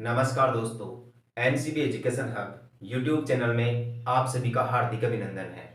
नमस्कार दोस्तों, NCB education hub YouTube channel में आप सभी का हार्दिक अभिनंदन है।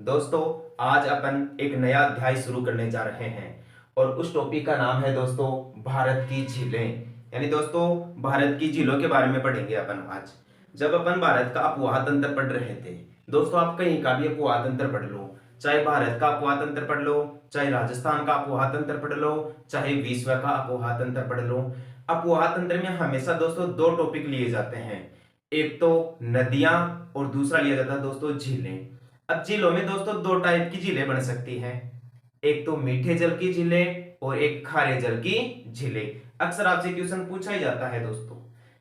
दोस्तों, आज अपन एक नया अध्याय शुरू करने जा रहे हैं और उस टॉपिक का नाम है दोस्तों भारत की झीलें। यानी दोस्तों भारत की झीलों के बारे में पढ़ेंगे अपन आज। जब अपन भारत का अपवाह तंत्र पढ़ रहे थे दोस्तों, आप कहीं का भी अपवाह तंत्र पढ़ लो, चाहे भारत का अपवाह तंत्र पढ़ लो, चाहे राजस्थान का अपवाह तंत्र पढ़ लो, चाहे विश्व का अपवाह तंत्र पढ़ लो, अपवाह तंत्र में हमेशा दोस्तों दो टॉपिक लिए जाते हैं। एक तो नदियां और दूसरा लिया जाता है दोस्तों झीलें। अब झीलों में दोस्तों दो टाइप की झीलें बन सकती हैं, एक तो मीठे जल की झीलें और एक खारे जल की झीलें। अक्सर आपसे क्वेश्चन पूछा ही जाता है दोस्तों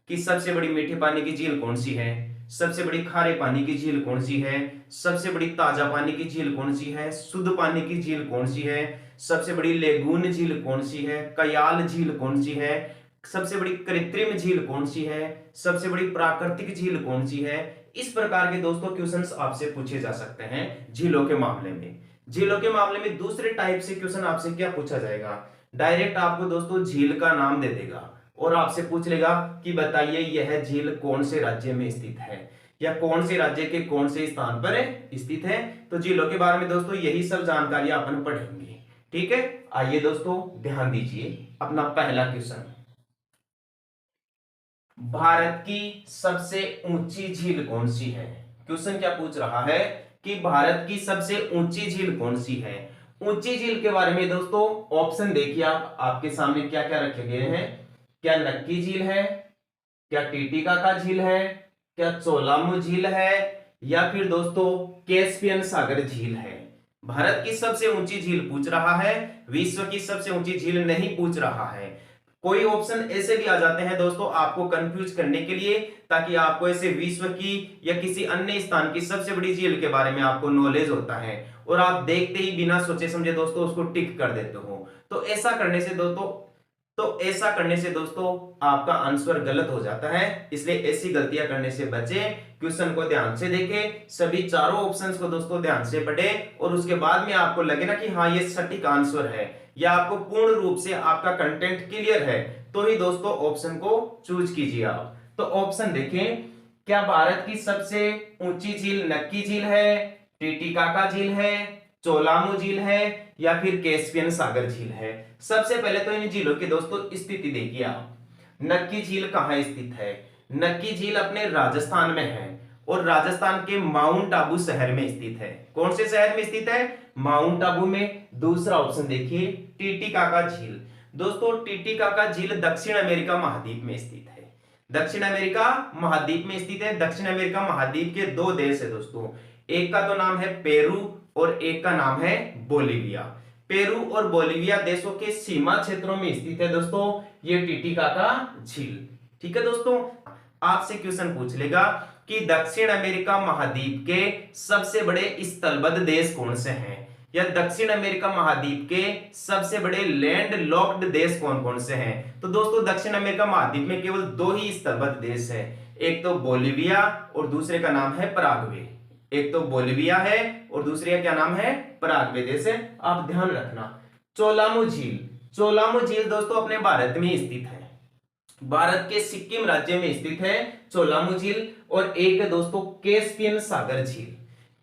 कि सबसे बड़ी मीठे पानी की झील कौन सी है, सबसे बड़ी खारे पानी की झील कौन सी है, सबसे बड़ी ताजा पानी की झील कौन सी है, शुद्ध पानी की झील कौन सी है, सबसे बड़ी लेगून झील कौन सी है, कयाल झील कौन सी है, सबसे बड़ी कृत्रिम झील कौन सी है, सबसे बड़ी प्राकृतिक झील कौन सी है। इस प्रकार के दोस्तों क्वेश्चंस आपसे पूछे जा सकते हैं झीलों के मामले में। झीलों के मामले में दूसरे टाइप से क्वेश्चन आपसे क्या पूछा जाएगा, डायरेक्ट आपको दोस्तों झील का नाम दे देगा और आपसे पूछ लेगा कि बताइए यह झील कौन से राज्य में स्थित है या कौन से राज्य के कौन से स्थान पर स्थित है। तो झीलों के बारे में दोस्तों यही सब जानकारी अपन पढ़ेंगे। ठीक है, आइए दोस्तों ध्यान दीजिए। अपना पहला क्वेश्चन, भारत की सबसे ऊंची झील कौन सी है। क्वेश्चन क्या पूछ रहा है कि भारत की सबसे ऊंची झील कौन सी है। ऊंची झील के बारे में दोस्तों ऑप्शन देखिए, आप आपके सामने क्या क्या रखे गए हैं। क्या नक्की झील है, क्या टीटीकाका झील है, क्या चोलामू झील है, या फिर दोस्तों कैस्पियन सागर झील है। भारत की सबसे ऊंची झील पूछ रहा है, विश्व की सबसे ऊंची झील नहीं पूछ रहा है। कोई ऑप्शन ऐसे भी आ जाते हैं दोस्तों आपको कंफ्यूज करने के लिए, ताकि आपको ऐसे विश्व की या किसी अन्य स्थान की सबसे बड़ी झील के बारे में आपको नॉलेज होता है और आप देखते ही बिना सोचे समझे दोस्तों उसको टिक कर देते हो। तो ऐसा करने से दोस्तों आपका आंसर गलत हो जाता है। इसलिए ऐसी गलतियां करने से बचे, क्वेश्चन को ध्यान से देखें, सभी चारों ऑप्शंस को दोस्तों ध्यान से पढ़ें और उसके बाद में आपको लगे ना कि हाँ ये सटीक आंसर है या आपको पूर्ण रूप से आपका कंटेंट क्लियर है, तो ही दोस्तों ऑप्शन को चूज कीजिए आप। तो ऑप्शन देखें, क्या भारत की सबसे ऊंची झील नक्की झील है, टीटीकाका झील है, चोलामू झील है, या फिर कैस्पियन सागर झील है। सबसे पहले तो इन झीलों की दोस्तों स्थिति देखिए आप। नक्की झील कहां स्थित है। नक्की झील अपने राजस्थान में है और राजस्थान के माउंट आबू शहर में स्थित है। कौन से शहर में स्थित है, माउंट आबू में। दूसरा ऑप्शन देखिए टीटीकाका झील। दोस्तों टीटीकाका झील दक्षिण अमेरिका महाद्वीप में स्थित है। दक्षिण अमेरिका महाद्वीप में स्थित है। दक्षिण अमेरिका महाद्वीप के दो देश है दोस्तों, एक का तो नाम है पेरू और एक का नाम है बोलिविया। पेरू और बोलिविया देशों के सीमा क्षेत्रों में स्थित है दोस्तों ये टीटीकाका झील। ठीक है दोस्तों, आपसे क्वेश्चन पूछ लेगा कि दक्षिण अमेरिका महाद्वीप के सबसे बड़े स्थलबद्ध देश कौन से हैं, या दक्षिण अमेरिका महाद्वीप के सबसे बड़े लैंड लॉक्ड देश कौन कौन से हैं। तो दोस्तों दक्षिण अमेरिका महाद्वीप में केवल दो ही स्थलबद्ध देश है, एक तो बोलिविया और दूसरे का नाम है पराग्वे। एक तो बोलिविया है और दूसरे का क्या नाम है, पराग्वे देश है। आप ध्यान रखना। चोलामू झील, चोलामू झील दोस्तों अपने भारत में स्थित है। भारत के सिक्किम राज्य में स्थित है चोलामू झील। और एक है दोस्तों कैस्पियन सागर झील।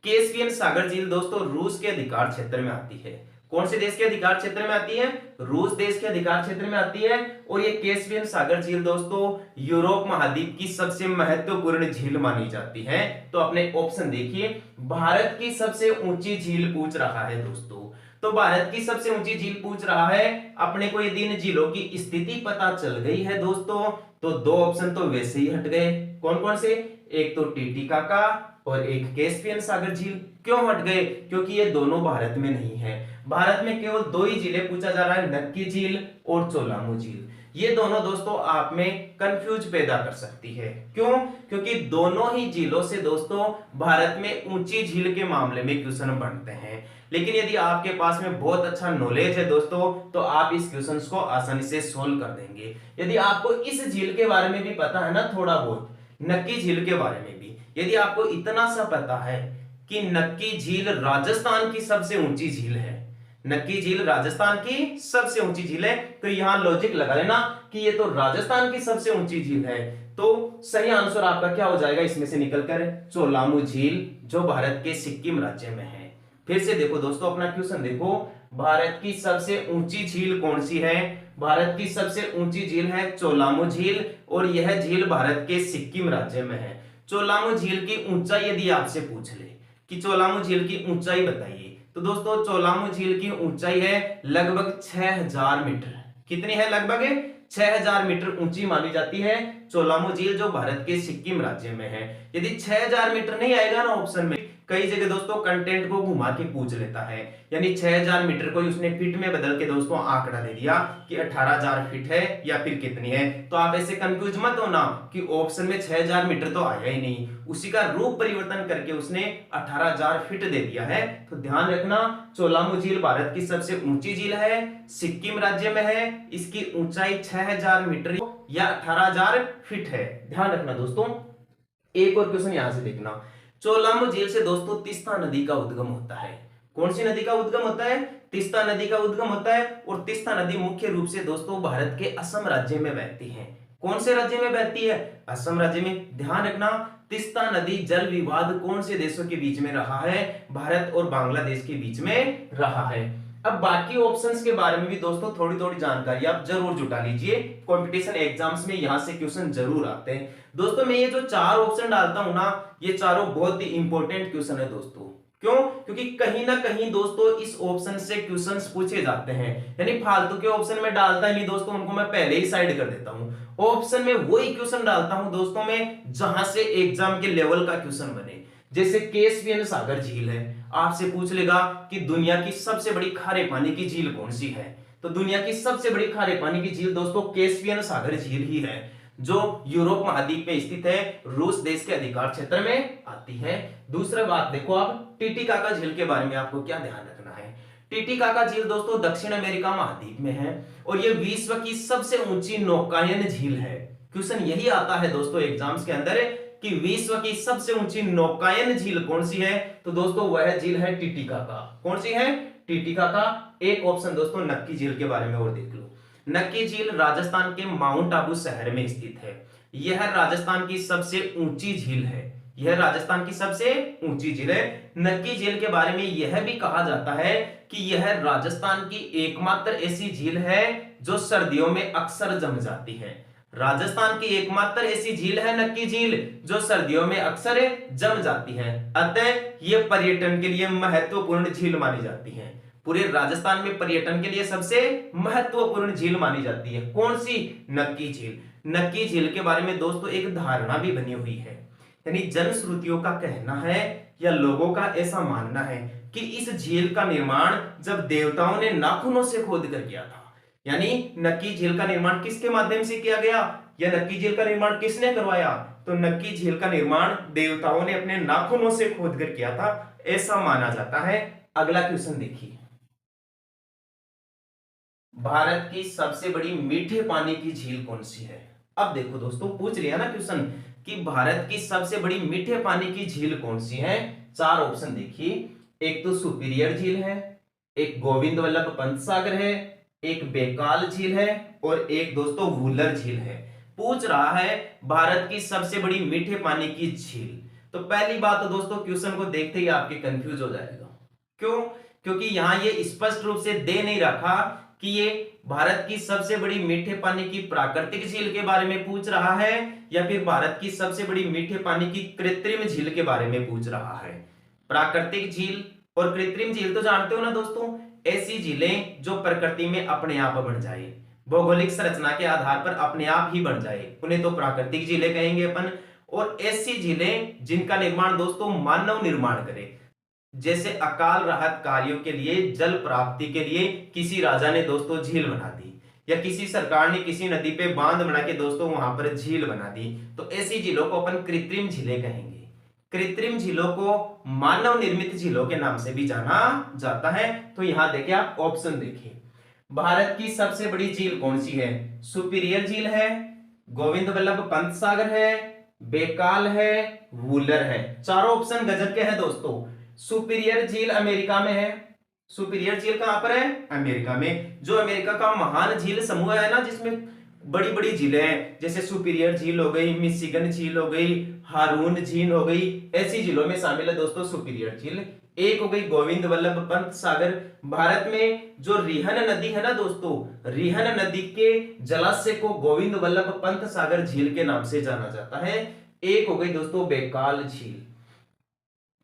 कैस्पियन सागर झील दोस्तों रूस के अधिकार क्षेत्र में आती है। कौन से देश के अधिकार क्षेत्र में आती है, रूस देश के अधिकार क्षेत्र में आती है। और ये कैस्पियन सागर झील दोस्तों यूरोप महाद्वीप की सबसे महत्वपूर्ण झील मानी जाती है। तो अपने ऑप्शन देखिए, भारत की सबसे ऊंची झील पूछ रहा है दोस्तों, तो भारत की सबसे ऊंची झील पूछ रहा है। अपने को यदि इन झीलों की स्थिति पता चल गई है दोस्तों, तो दो ऑप्शन तो वैसे ही हट गए। कौन कौन से, एक तो टीटीकाका और एक कैस्पियन सागर झील। क्यों हट गए, क्योंकि ये दोनों भारत में नहीं है। भारत में केवल दो ही झीलें पूछा जा रहा है, नक्की झील और चोलामू झील। ये दोनों दोस्तों आप में कंफ्यूज पैदा कर सकती है। क्यों, क्योंकि दोनों ही झीलों से दोस्तों भारत में ऊंची झील के मामले में क्वेश्चन बनते हैं। लेकिन यदि आपके पास में बहुत अच्छा नॉलेज है दोस्तों, तो आप इस क्वेश्चन को आसानी से सोल्व कर देंगे। यदि आपको इस झील के बारे में भी पता है ना, थोड़ा बहुत नक्की झील के बारे में भी यदि आपको इतना सा पता है कि नक्की झील राजस्थान की सबसे ऊंची झील है, नक्की झील राजस्थान की सबसे ऊंची झील है, तो यहां लॉजिक लगा लेना कि ये तो राजस्थान की सबसे ऊंची झील है। तो सही आंसर आपका क्या हो जाएगा इसमें से निकलकर, चोलामू झील, जो भारत के सिक्किम राज्य में है। फिर से देखो दोस्तों अपना क्वेश्चन देखो, भारत की सबसे ऊंची झील कौन सी है? भारत की सबसे ऊंची झील है चोलामू झील, और यह झील भारत के सिक्किम राज्य में है। चोलामू झील की ऊंचाई यदि आपसे पूछ ले कि चोलामू झील की ऊंचाई बताइए, तो दोस्तों चोलामू झील की ऊंचाई है लगभग 6000 मीटर। कितनी है? लगभग 6000 मीटर ऊंची मानी जाती है चोलामू झील, जो भारत के सिक्किम राज्य में है। यदि 6000 मीटर नहीं आएगा ना ऑप्शन में, कई जगह दोस्तों कंटेंट को घुमा के पूछ लेता है, यानी 6000 मीटर को उसने फीट में बदल के दोस्तों आंकड़ा दे दिया कि 18000 फीट है या फिर कितनी है। तो आप ऐसे कंफ्यूज मत होना कि ऑप्शन में 6000 मीटर तो आया ही नहीं, उसी का रूप परिवर्तन करके उसने 18000 फीट दे दिया है। तो ध्यान रखना, चोलामू झील भारत की सबसे ऊंची झील है, सिक्किम राज्य में है, इसकी ऊंचाई 6000 मीटर या 18000 फीट है। ध्यान रखना दोस्तों। एक और क्वेश्चन यहां से देखना, चोलामू झील से दोस्तों तीस्ता नदी का उद्गम होता है। कौन सी नदी का उद्गम होता है? तीस्ता नदी का उद्गम होता है। और तीस्ता नदी मुख्य रूप से दोस्तों भारत के असम राज्य में बहती है। कौन से राज्य में बहती है? असम राज्य में। ध्यान रखना, तीस्ता नदी जल विवाद कौन से देशों के बीच में रहा है? भारत और बांग्लादेश के बीच में रहा है। अब बाकी ऑप्शंस के बारे में भी दोस्तों थोड़ी थोड़ी जानकारी आप जरूर जुटा लीजिए, कंपटीशन एग्जाम्स में यहां से क्वेश्चन जरूर आते हैं। दोस्तों मैं ये जो 4 ऑप्शन डालता हूं ना, ये चारों बहुत ही इंपॉर्टेंट क्वेश्चन है दोस्तों। क्यों? क्योंकि कहीं ना कहीं दोस्तों इस ऑप्शन से क्वेश्चंस पूछे जाते हैं, यानी फालतू के ऑप्शन में डालता ही नहीं दोस्तों, उनको मैं पहले ही साइड कर देता हूं। ऑप्शन में वही क्वेश्चन डालता हूं दोस्तों मैं जहां से एग्जाम के लेवल का क्वेश्चन बने। जैसे कैस्पियन सागर झील है, आपसे पूछ लेगा कि दुनिया की सबसे बड़ी खारे पानी की झील कौन सी है? तो दुनिया की सबसे बड़ी खारे पानी की झील दोस्तों कैस्पियन सागर झील ही है, जो यूरोप महाद्वीप में स्थित है, रूस देश के अधिकार क्षेत्र में आती है। दूसरा बात देखो आप, टिटिकाका झील के बारे में आपको क्या ध्यान रखना है। टिटिकाका झील दोस्तों दक्षिण अमेरिका महाद्वीप में है, और यह विश्व की सबसे ऊंची नौकायन झील है। क्वेश्चन यही आता है दोस्तों एग्जाम्स के अंदर कि विश्व की सबसे ऊंची नौकायन झील कौन सी है? तो दोस्तों वह झील है टिटिकाका। कौन सी है? टिटिकाका। एक ऑप्शन दोस्तों नक्की झील के बारे में और देख लो। नक्की झील राजस्थान के माउंट आबू शहर में स्थित है। यह राजस्थान की सबसे ऊंची झील है। यह राजस्थान की सबसे ऊंची झील है। नक्की झील के बारे में यह भी कहा जाता है कि यह राजस्थान की एकमात्र ऐसी झील है जो सर्दियों में अक्सर जम जाती है। राजस्थान की एकमात्र ऐसी झील है नक्की झील जो सर्दियों में अक्सर जम जाती है। अतः यह पर्यटन के लिए महत्वपूर्ण झील मानी जाती है। पूरे राजस्थान में पर्यटन के लिए सबसे महत्वपूर्ण झील मानी जाती है। कौन सी? नक्की झील। नक्की झील के बारे में दोस्तों एक धारणा भी बनी हुई है, यानी जनश्रुतियों का कहना है या लोगों का ऐसा मानना है कि इस झील का निर्माण जब देवताओं ने नाखूनों से खोद कर किया था। यानी नक्की झील का निर्माण किसके माध्यम से किया गया, या नक्की झील का निर्माण किसने करवाया? तो नक्की झील का निर्माण देवताओं ने अपने नाखूनों से खोद कर किया था, ऐसा माना जाता है। अगला क्वेश्चन देखिए, भारत की सबसे बड़ी मीठे पानी की झील कौन सी है? अब देखो दोस्तों, पूछ लिया ना क्वेश्चन कि भारत की सबसे बड़ी मीठे पानी की झील कौन सी है। 4 ऑप्शन देखिए, एक तो सुपीरियर झील है, एक गोविंद वल्लभ पंत सागर है, एक बेकाल झील है, और एक दोस्तों वूलर झील है। पूछ रहा है भारत की सबसे बड़ी मीठे पानी की झील। तो पहली बात तो दोस्तों क्वेश्चन को देखते ही आपके कंफ्यूज हो जाएगा। क्यों? क्योंकि यहां ये स्पष्ट रूप से दे नहीं रखा कि ये भारत की सबसे बड़ी मीठे पानी की प्राकृतिक झील के बारे में पूछ रहा है या फिर भारत की सबसे बड़ी मीठे पानी की कृत्रिम झील के बारे में पूछ रहा है। प्राकृतिक झील और कृत्रिम झील तो जानते हो ना दोस्तों, ऐसी झीलें जो प्रकृति में अपने आप बन जाए, भौगोलिक संरचना के आधार पर अपने आप ही बन जाए, उन्हें तो प्राकृतिक झीलें कहेंगे अपन। और ऐसी झीलें जिनका निर्माण दोस्तों मानव निर्माण करे, जैसे अकाल राहत कार्यों के लिए, जल प्राप्ति के लिए किसी राजा ने दोस्तों झील बना दी, या किसी सरकार ने किसी नदी पे बांध बना के दोस्तों वहां पर झील बना दी, तो ऐसी झीलों को अपन कृत्रिम झीलें कहेंगे। कृत्रिम झीलों को मानव निर्मित झीलों के नाम से भी जाना जाता है। तो यहां देखिए आप ऑप्शन देखिए, भारत की सबसे बड़ी झील कौन सी है? सुपीरियर झील है, गोविंद वल्लभ पंत सागर है, बेकाल है, वूलर है। चारों ऑप्शन गजब के हैं दोस्तों। सुपीरियर झील अमेरिका में है। सुपीरियर झील कहां पर है? अमेरिका में। जो अमेरिका का महान झील समूह है ना, जिसमें बड़ी बड़ी झीलें हैं, जैसे सुपीरियर झील हो गई, मिशिगन झील हो गई, हारून झील हो गई, ऐसी झीलों में शामिल है दोस्तों सुपीरियर झील। एक हो गई गोविंद वल्लभ पंत सागर। भारत में जो रिहन नदी है ना दोस्तों, रिहन नदी के जलाशय को गोविंद वल्लभ पंत सागर झील के नाम से जाना जाता है। एक हो गई दोस्तों बेकाल झील।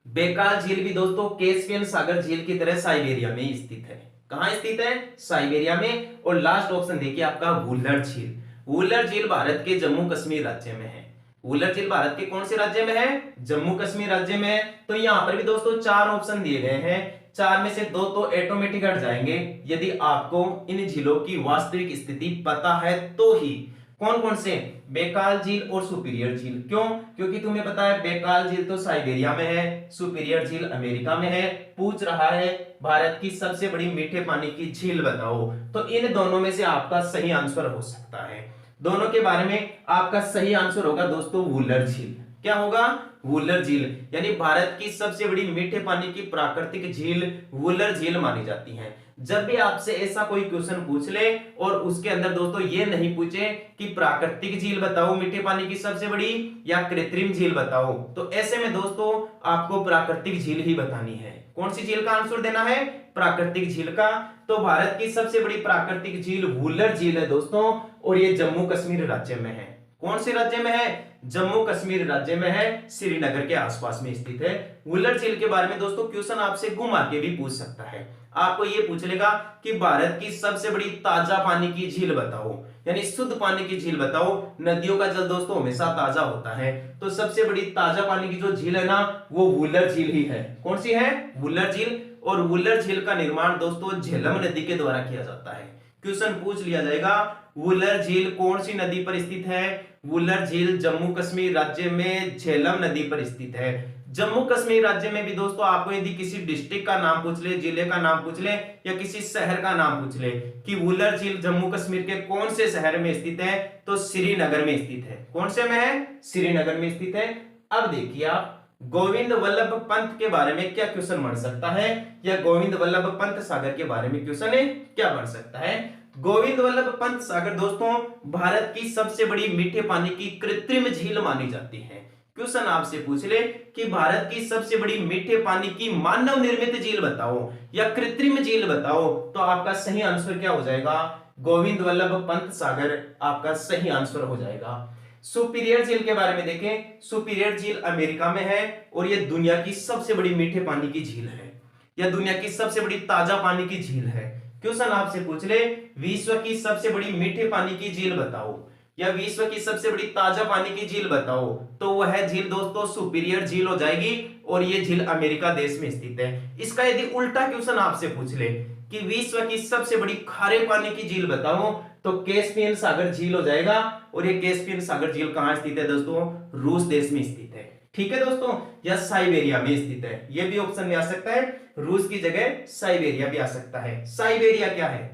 बेकाल झील भी दोस्तों कैस्पियन सागर झील की तरह साइबेरिया में स्थित है। कहां स्थित है? साइबेरिया में। और लास्ट ऑप्शन देखिए आपका वुलर झील। वुलर झील भारत के जम्मू कश्मीर राज्य में है। वुलर झील भारत के कौन से राज्य में है? जम्मू कश्मीर राज्य में है। तो यहां पर भी दोस्तों 4 ऑप्शन दिए गए हैं, 4 में से 2 तो ऑटोमेटिक हट जाएंगे यदि आपको इन झीलों की वास्तविक स्थिति पता है तो ही। कौन कौन से? बेकाल झील और सुपीरियर झील। क्यों? क्योंकि तुम्हें पता है बेकाल झील तो साइबेरिया में है, सुपीरियर झील अमेरिका में है। पूछ रहा है भारत की सबसे बड़ी मीठे पानी की झील बताओ, तो इन दोनों में से आपका सही आंसर हो सकता है। दोनों के बारे में आपका सही आंसर होगा दोस्तों वुलर झील। क्या होगा? वुलर झील। यानी भारत की सबसे बड़ी मीठे पानी की प्राकृतिक झील वुलर झील मानी जाती है। जब भी आपसे ऐसा कोई क्वेश्चन पूछ ले और उसके अंदर दोस्तों ये नहीं पूछे कि प्राकृतिक झील बताओ मीठे पानी की सबसे बड़ी या कृत्रिम झील बताओ, तो ऐसे में दोस्तों आपको प्राकृतिक झील ही बतानी है। कौन सी झील का आंसर देना है? प्राकृतिक झील का। तो भारत की सबसे बड़ी प्राकृतिक झील वुलर झील है दोस्तों, और ये जम्मू कश्मीर राज्य में है। कौन से राज्य में है? जम्मू कश्मीर राज्य में है, श्रीनगर के आसपास में स्थित है। वुलर झील के बारे में दोस्तों क्वेश्चन आपसे घुमा के भी पूछ सकता है। आपको ये पूछ लेगा कि भारत की सबसे बड़ी ताजा पानी की झील बताओ, यानी शुद्ध पानी की झील बताओ। नदियों का जल दोस्तों हमेशा ताजा होता है, तो सबसे बड़ी ताजा पानी की जो झील है ना वो वुलर झील ही है। कौन सी है? वुलर झील। और वुलर झील का निर्माण दोस्तों झेलम नदी के द्वारा किया जाता है। क्वेश्चन पूछ लिया जाएगा वुलर झील कौन सी नदी पर स्थित है? वुलर झील जम्मू कश्मीर राज्य में झेलम नदी पर स्थित है। जम्मू कश्मीर राज्य में भी दोस्तों आपको यदि किसी डिस्ट्रिक्ट का नाम पूछ ले, जिले का नाम पूछ ले या किसी शहर का नाम पूछ ले कि वुलर झील जम्मू कश्मीर के कौन से शहर में स्थित है, तो श्रीनगर में स्थित है। कौन से में है? श्रीनगर में स्थित है। अब देखिए आप गोविंद वल्लभ पंत के बारे में क्या क्वेश्चन बन सकता है, या गोविंद वल्लभ पंत सागर के बारे में क्वेश्चन है क्या बन सकता है। गोविंद वल्लभ पंत सागर दोस्तों भारत की सबसे बड़ी मीठे पानी की कृत्रिम झील मानी जाती है। क्वेश्चन आपसे पूछ ले कि भारत की सबसे बड़ी मीठे पानी की मानव निर्मित झील बताओ या कृत्रिम झील बताओ, तो आपका सही आंसर क्या हो जाएगा? गोविंद वल्लभ पंत सागर आपका सही आंसर हो जाएगा। सुपीरियर झील के बारे में देखें, सुपीरियर झील अमेरिका में है और यह दुनिया की सबसे बड़ी मीठे पानी की झील है, यह दुनिया की सबसे बड़ी ताजा पानी की झील है। क्वेश्चन आपसे पूछ ले विश्व की सबसे बड़ी मीठे पानी की झील बताओ या विश्व की सबसे बड़ी ताजा पानी की झील बताओ, तो वह झील दोस्तों सुपीरियर झील हो जाएगी और यह झील अमेरिका देश में स्थित है। इसका यदि उल्टा क्वेश्चन आपसे पूछ ले कि विश्व की सबसे बड़ी खारे पानी की झील बताओ, तो कैस्पियन सागर झील हो जाएगा। और ये कैस्पियन सागर झील कहां स्थित है दोस्तों? रूस देश में स्थित है। ठीक है दोस्तों, या साइबेरिया में स्थित है। यह भी ऑप्शन में आ सकता है, रूस की जगह साइबेरिया भी आ सकता है। साइबेरिया क्या है?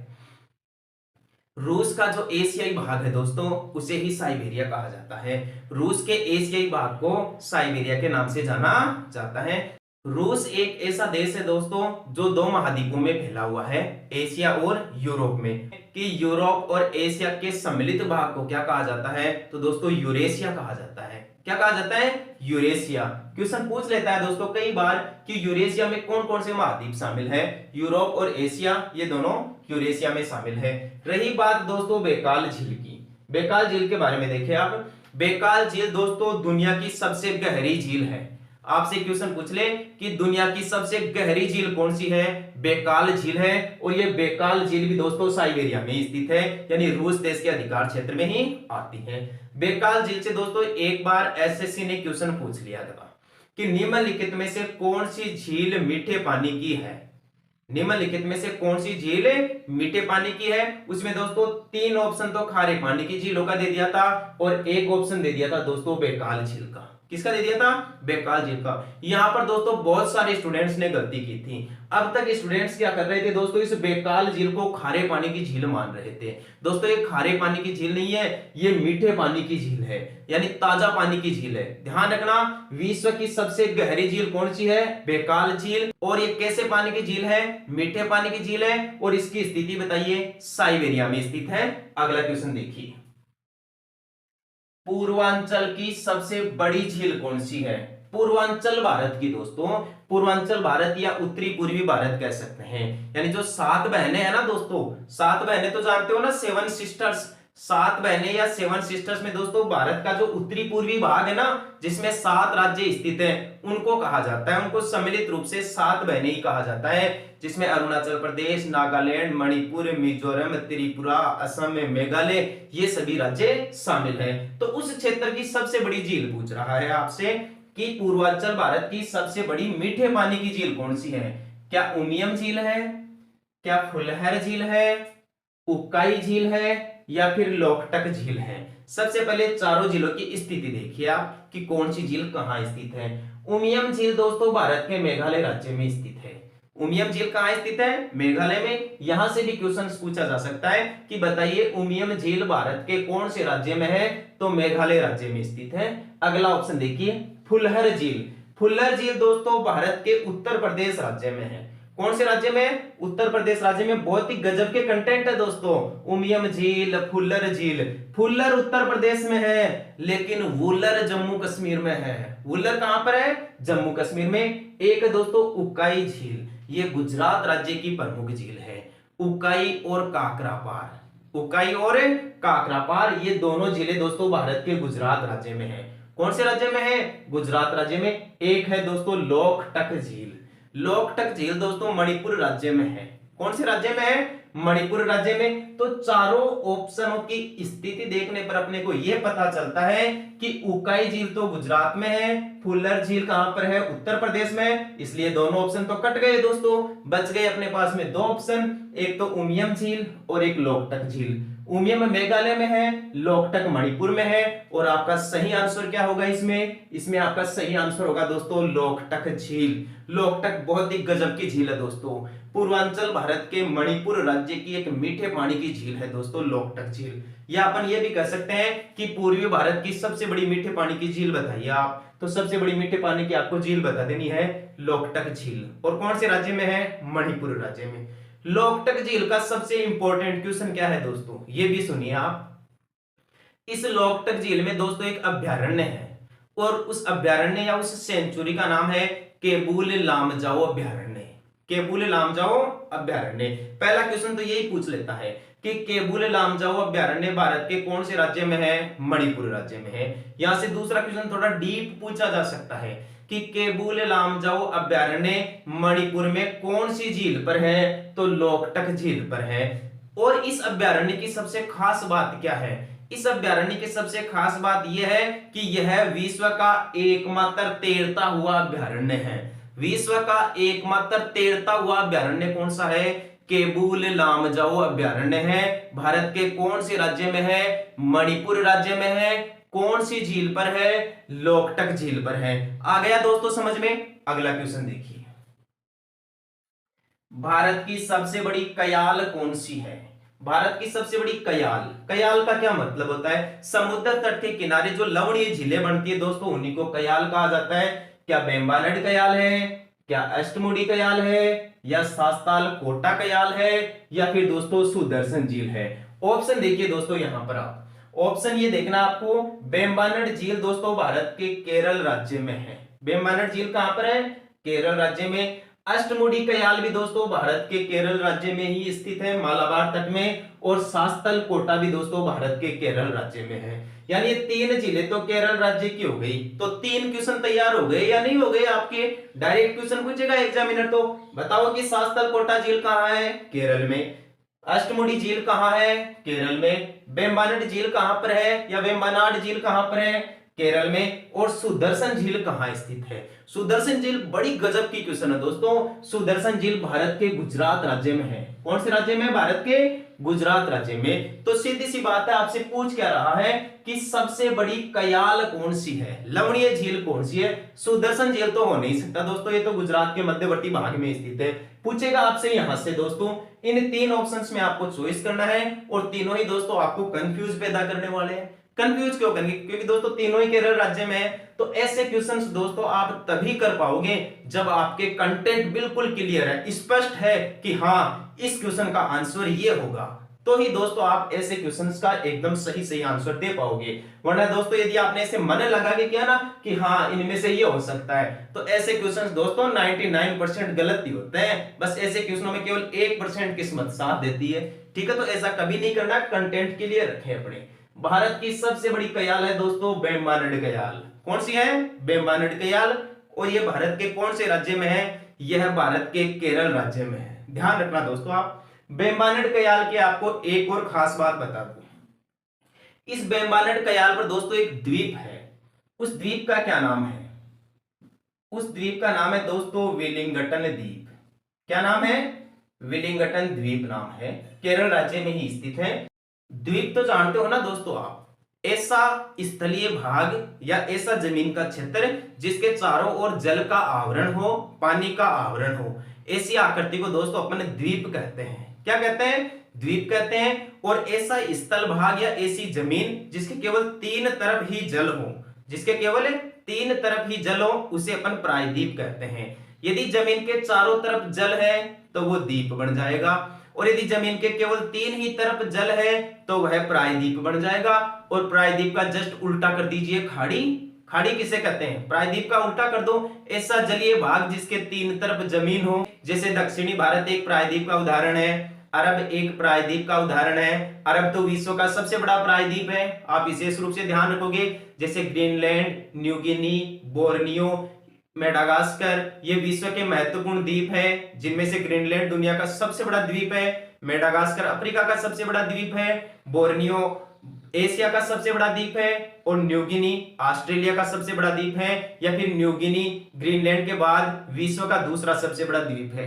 रूस का जो एशियाई भाग है दोस्तों उसे ही साइबेरिया कहा जाता है। रूस के एशियाई भाग को साइबेरिया के नाम से जाना जाता है। रूस एक ऐसा देश है दोस्तों जो 2 महाद्वीपों में फैला हुआ है, एशिया और यूरोप में। कि यूरोप और एशिया के सम्मिलित भाग को क्या कहा जाता है? तो दोस्तों यूरेशिया कहा जाता है। क्या कहा जाता है? यूरेशिया। क्वेश्चन पूछ लेता है दोस्तों कई बार कि यूरेशिया में कौन कौन से महाद्वीप शामिल है? यूरोप और एशिया ये दोनों यूरेशिया में शामिल है। रही बात दोस्तों बेकाल झील की, बेकाल झील के बारे में देखिए आप। बेकाल झील दोस्तों दुनिया की सबसे गहरी झील है। आपसे क्वेश्चन पूछ ले कि दुनिया की सबसे गहरी झील कौन सी है? बेकाल झील है। और ये बेकाल झील भी दोस्तों साइबेरिया में स्थित है, यानी रूस देश के अधिकार क्षेत्र में ही आती है। बेकाल झील से दोस्तों एक बार एसएससी ने क्वेश्चन पूछ लिया था कि निम्नलिखित में से कौन सी झील मीठे पानी की है? निम्नलिखित में से कौन सी झील मीठे पानी की है? उसमें दोस्तों 3 ऑप्शन तो खारे पानी की झीलों का दे दिया था और एक ऑप्शन दे दिया था दोस्तों बेकाल झील का। किसका दे दिया था? बेकाल झील का। यहां पर दोस्तों बहुत सारे स्टूडेंट्स ने गलती की थी। अब तक स्टूडेंट्स क्या कर रहे थे दोस्तों? इस बेकाल झील को खारे पानी की झील मान रहे थे। दोस्तों ये खारे पानी की झील नहीं है, ये मीठे पानी की झील है, यानी ताजा पानी की झील है। ध्यान रखना, विश्व की सबसे गहरी झील कौन सी है? बेकाल झील। और ये कैसे पानी की झील है? मीठे पानी की झील है। और इसकी स्थिति बताइए, साइबेरिया में स्थित है। अगला क्वेश्चन देखिए, पूर्वांचल की सबसे बड़ी झील कौन सी है? पूर्वांचल भारत की दोस्तों, पूर्वांचल भारत या उत्तरी पूर्वी भारत कह सकते हैं, यानी जो 7 बहनें हैं ना दोस्तों, 7 बहनें तो जानते हो ना, 7 सिस्टर्स, 7 बहनें या 7 सिस्टर्स में दोस्तों भारत का जो उत्तरी पूर्वी भाग है ना, जिसमें 7 राज्य स्थित हैं, उनको कहा जाता है, उनको सम्मिलित रूप से 7 बहनें ही कहा जाता है, जिसमें अरुणाचल प्रदेश, नागालैंड, मणिपुर, मिजोरम, त्रिपुरा, असम, मेघालय, ये सभी राज्य शामिल हैं। तो उस क्षेत्र की सबसे बड़ी झील पूछ रहा है आपसे कि पूर्वांचल भारत की सबसे बड़ी मीठे पानी की झील कौन सी है? क्या उमियम झील है, क्या फुलहर झील है, उक्काई झील है, या फिर लोकटक झील है? सबसे पहले चारों झीलों की स्थिति देखिए आप कि कौन सी झील कहां स्थित है। उमियम झील दोस्तों भारत के मेघालय राज्य में स्थित है। उमियम झील कहां स्थित है? मेघालय में। यहां से भी क्वेश्चन पूछा जा सकता है कि बताइए उमियम झील भारत के कौन से राज्य में है? तो मेघालय राज्य में स्थित है। अगला ऑप्शन देखिए, फुलहर झील। फुलहर झील दोस्तों भारत के उत्तर प्रदेश राज्य में है। कौन से राज्य में? उत्तर प्रदेश राज्य में। बहुत ही गजब के कंटेंट है दोस्तों। उमियम झील, फुल्लर झील। फुल्लर उत्तर प्रदेश में है, लेकिन वुल्लर जम्मू कश्मीर में है। वुल्लर कहां पर है? जम्मू कश्मीर में। एक है दोस्तों उक्काई झील, ये गुजरात राज्य की प्रमुख झील है। उक्काई और काकरापार, उक्काई और काकरापार, ये दोनों झीलें दोस्तों भारत के गुजरात राज्य में है। कौन से राज्य में है? गुजरात राज्य में। एक है दोस्तों लोकटक झील। लोकटक झील दोस्तों मणिपुर राज्य में है। कौन से राज्य में है? मणिपुर राज्य में। तो चारों ऑप्शनों की स्थिति देखने पर अपने को यह पता चलता है कि उकाई झील तो गुजरात में है, फुल्लर झील कहां पर है? उत्तर प्रदेश में। इसलिए दोनों ऑप्शन तो कट गए दोस्तों, बच गए अपने पास में 2 ऑप्शन, एक तो उमियम झील और एक लोकटक झील। उमियम मेघालय में है, लोकटक मणिपुर में है, और आपका सही आंसर क्या होगा इसमें आपका सही आंसर होगा दोस्तों लोकटक झील। लोकटक बहुत ही गजब की झील है दोस्तों, पूर्वांचल भारत के मणिपुर राज्य की एक मीठे पानी की झील है दोस्तों लोकटक झील। या अपन ये भी कह सकते हैं कि पूर्वी भारत की सबसे बड़ी मीठे पानी की झील बताइए आप, तो सबसे बड़ी मीठे पानी की आपको झील बता देनी है लोकटक झील। और कौन से राज्य में है? मणिपुर राज्य में। लोकटक झील का सबसे इंपॉर्टेंट क्वेश्चन क्या है दोस्तों, ये भी सुनिए आप। इस लोकटक झील में दोस्तों एक अभ्यारण्य है, और उस अभ्यारण्य या उस सेंचुरी का नाम है केबुल लामजाओ अभ्यारण्य। केबुल लामजाओ अभ्यारण्य। पहला क्वेश्चन तो यही पूछ लेता है कि केबुल लामजाओ अभ्यारण्य भारत के कौन से राज्य में है? मणिपुर राज्य में है। यहां से दूसरा क्वेश्चन थोड़ा डीप पूछा जा सकता है कि केबुल लामजाओ अभ्यारण्य मणिपुर में कौन सी झील पर है? तो लोकटक झील पर है। और इस अभ्यारण्य की सबसे खास बात क्या है? इस अभ्यारण्य की सबसे खास बात यह है कि यह विश्व का एकमात्र तैरता हुआ अभ्यारण्य है। विश्व का एकमात्र तैरता हुआ अभ्यारण्य कौन सा है? केबुल लामजाओ अभ्यारण्य है। भारत के कौन से राज्य में है? मणिपुर राज्य में है। कौन सी झील पर है? लोकटक झील पर है। आ गया दोस्तों समझ में? अगला क्वेश्चन देखिए, भारत की सबसे बड़ी कयाल कौन सी है? भारत की सबसे बड़ी कयाल, कयाल का क्या मतलब होता है? समुद्र तट के किनारे जो लवणीय झीलें बनती है दोस्तों, उन्हीं को कयाल कहा जाता है। क्या बेम्बानड कयाल है, क्या अष्टमुडी कयाल है, या सास्ताल कोटा कयाल है, या फिर दोस्तों सुदर्शन झील है? ऑप्शन देखिए दोस्तों, यहां पर आप ऑप्शन ये देखना आपको। बेम्बानड झील दोस्तों भारत के केरल राज्य में है। बेम्बानड झील कहां पर है? केरल राज्य में। अष्टमुडी कयाल भी दोस्तों भारत के केरल राज्य में ही स्थित है, मालाबार तट में। और सास्तल कोटा भी दोस्तों भारत के केरल राज्य में है। यानी ये 3 झीलें तो केरल राज्य की हो गई। तो 3 क्वेश्चन तैयार हो गए या नहीं हो गए आपके? डायरेक्ट क्वेश्चन पूछेगा एग्जामिनर, तो बताओ कि सास्तल कोटा झील कहां है? केरल में। अष्टमुडी झील कहां है? केरल में। बेम्बानड झील कहां पर है, या वेम्बनाड झील कहां पर है? केरल में। और सुदर्शन झील कहां स्थित है? सुदर्शन झील बड़ी गजब की क्वेश्चन है दोस्तों। सुदर्शन झील भारत के गुजरात राज्य में है। कौन से राज्य में? भारत के गुजरात राज्य में। तो सीधी सी बात है, आपसे पूछ क्या रहा है कि सबसे बड़ी कयाल कौन सी है, लवणीय झील कौन सी है? सुदर्शन झील तो हो नहीं सकता दोस्तों, ये तो गुजरात के मध्यवर्ती भाग में स्थित है। पूछेगा आपसे यहां से दोस्तों। इन 3 ऑप्शंस में आपको चॉइस करना है, और तीनों ही दोस्तों आपको कंफ्यूज पैदा करने वाले हैं। कंफ्यूज क्यों करेंगे? क्योंकि दोस्तों तीनों ही केरल राज्य में है। तो ऐसे क्वेश्चंस दोस्तों आप तभी कर पाओगे जब आपके कंटेंट बिल्कुल क्लियर है, स्पष्ट है कि हाँ इस क्वेश्चन का आंसर ये होगा। तो ही दोस्तों आप ऐसे क्वेश्चंस का एकदम सही सही आंसर दे पाओगे। वरना दोस्तों यदि आपने ऐसे मन लगा के किया ना कि हाँ इनमें से ये हो सकता है, तो ऐसे क्वेश्चंस दोस्तों 99% गलत ही होते हैं। बस ऐसे क्वेश्चनों में केवल 1% किस्मत साथ देती है। ठीक है, तो ऐसा कभी नहीं करना, कंटेंट के लिए रखें अपने। भारत की सबसे बड़ी कयाल है दोस्तों बेम्बानड़ कयाल। कौन सी है? बेम्बानड़ कयाल। और ये भारत के कौन से राज्य में है? यह भारत के केरल राज्य में है। ध्यान रखना दोस्तों आप। बेम्बानड़ कयाल के आपको एक और खास बात बता दूं, इस बेम्बानड़ कयाल पर दोस्तों एक द्वीप है। उस द्वीप का क्या नाम है? उस द्वीप का नाम है दोस्तों वेलिंगटन द्वीप। क्या नाम है? वेलिंगटन द्वीप नाम है। केरल राज्य में ही स्थित है। द्वीप तो जानते हो ना दोस्तों आप, ऐसा स्थलीय भाग या ऐसा जमीन का क्षेत्र जिसके चारों ओर जल का आवरण हो, पानी का आवरण हो, ऐसी आकृति को दोस्तों अपन द्वीप कहते हैं। क्या कहते हैं? द्वीप कहते हैं। और ऐसा स्थल भाग या ऐसी जमीन जिसके केवल 3 तरफ ही जल हो, जिसके केवल 3 तरफ ही जल हो, उसे अपन प्रायद्वीप कहते हैं। यदि जमीन के चारों तरफ जल है तो वो द्वीप बन जाएगा, और यदि जमीन के केवल 3 ही तरफ जल है तो वह प्रायद्वीप बन जाएगा। और प्रायद्वीप का जस्ट उल्टा कर दीजिए खाड़ी। खाड़ी किसे कहते हैं? प्रायद्वीप का उल्टा कर दो, ऐसा जलीय भाग जिसके 3 तरफ जमीन हो। जैसे दक्षिणी भारत एक प्रायद्वीप का उदाहरण है, अरब एक प्रायद्वीप का उदाहरण है। अरब तो विश्व का सबसे बड़ा प्रायद्वीप है, आप विशेष रूप से ध्यान रखोगे। जैसे Greenland, New Guinea, Borneo, Madagascar, ये विश्व के महत्वपूर्ण द्वीप है, जिनमें से ग्रीनलैंड दुनिया का सबसे बड़ा द्वीप है, मेडागास्कर अफ्रीका का सबसे बड़ा द्वीप है, बोर्नियो एशिया का सबसे बड़ा द्वीप है, और न्यू गिनी ऑस्ट्रेलिया का सबसे बड़ा द्वीप है, या फिर न्यू गिनी ग्रीनलैंड के बाद विश्व का दूसरा सबसे बड़ा द्वीप है।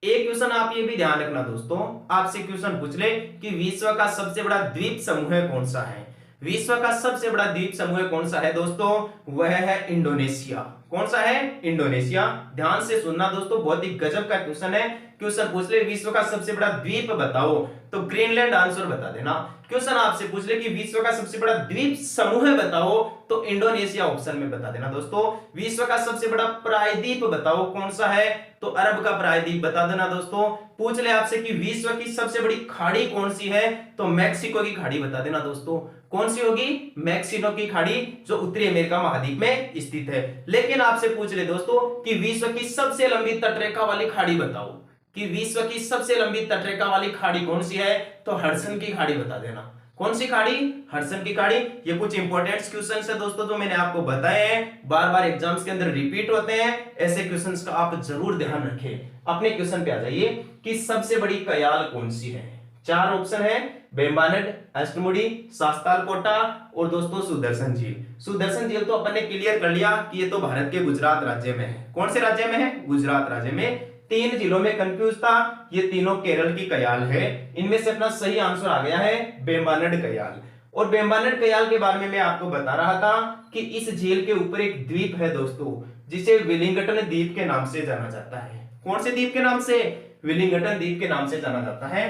एक क्वेश्चन आप ये भी ध्यान रखना दोस्तों, आपसे क्वेश्चन पूछ ले कि विश्व का सबसे बड़ा द्वीप समूह कौन सा है? विश्व का सबसे बड़ा द्वीप समूह कौन सा है दोस्तों? वह है इंडोनेशिया। कौन सा है? इंडोनेशिया। ध्यान से सुनना दोस्तों, बहुत ही गजब का क्वेश्चन है। क्वेश्चन पूछ ले विश्व का सबसे बड़ा द्वीप बताओ, तो ग्रीनलैंड आंसर बता देना। क्वेश्चन आपसे पूछ ले कि विश्व का सबसे बड़ा द्वीप समूह बताओ, तो इंडोनेशिया ऑप्शन में बता देना दोस्तों। विश्व का सबसे बड़ा प्रायद्वीप बताओ, कौन सा है? तो अरब का प्रायद्वीप बता देना दोस्तों। पूछ ले आपसे कि विश्व की सबसे बड़ी खाड़ी कौन सी है, तो मैक्सिको की खाड़ी बता देना दोस्तों। कौन सी होगी? मैक्सिको की खाड़ी, जो उत्तरी अमेरिका महाद्वीप में स्थित है। लेकिन आपसे पूछ ले दोस्तों कि विश्व की सबसे लंबी तटरेखा वाली खाड़ी बताओ, कि विश्व की सबसे लंबी तटरेखा वाली खाड़ी कौन सी है? तो हडसन की खाड़ी बता देना। कौन सी खाड़ी? हडसन की खाड़ी। ये कुछ इंपॉर्टेंट क्वेश्चंस है दोस्तों जो मैंने आपको बताए हैं, बार बार एग्जाम्स के अंदर रिपीट होते हैं। ऐसे क्वेश्चंस का आप जरूर ध्यान रखें। अपने क्वेश्चन पे आ जाइए कि सबसे बड़ी कयाल कौन सी है? 4 ऑप्शन है, बेम्बानड़, अष्टमुडी, शास्तालकोटा और दोस्तों सुदर्शन झील। सुदर्शन झील तो अपन ने क्लियर कर लिया कि ये तो भारत के गुजरात राज्य में है। कौन से राज्य में है? गुजरात राज्य में। 3 जिलों में कंफ्यूज था, ये तीनों केरल की कयाल है। इनमें से अपना सही आंसर आ गया है बेम्बानड़ कयाल। और बेम्बानड़ कयाल के बारे में मैं आपको बता रहा था कि इस झील के ऊपर एक द्वीप है दोस्तों, जिसे वेलिंगटन द्वीप के नाम से जाना जाता है। कौन से द्वीप के नाम से? वेलिंगटन द्वीप के नाम से जाना जाता है।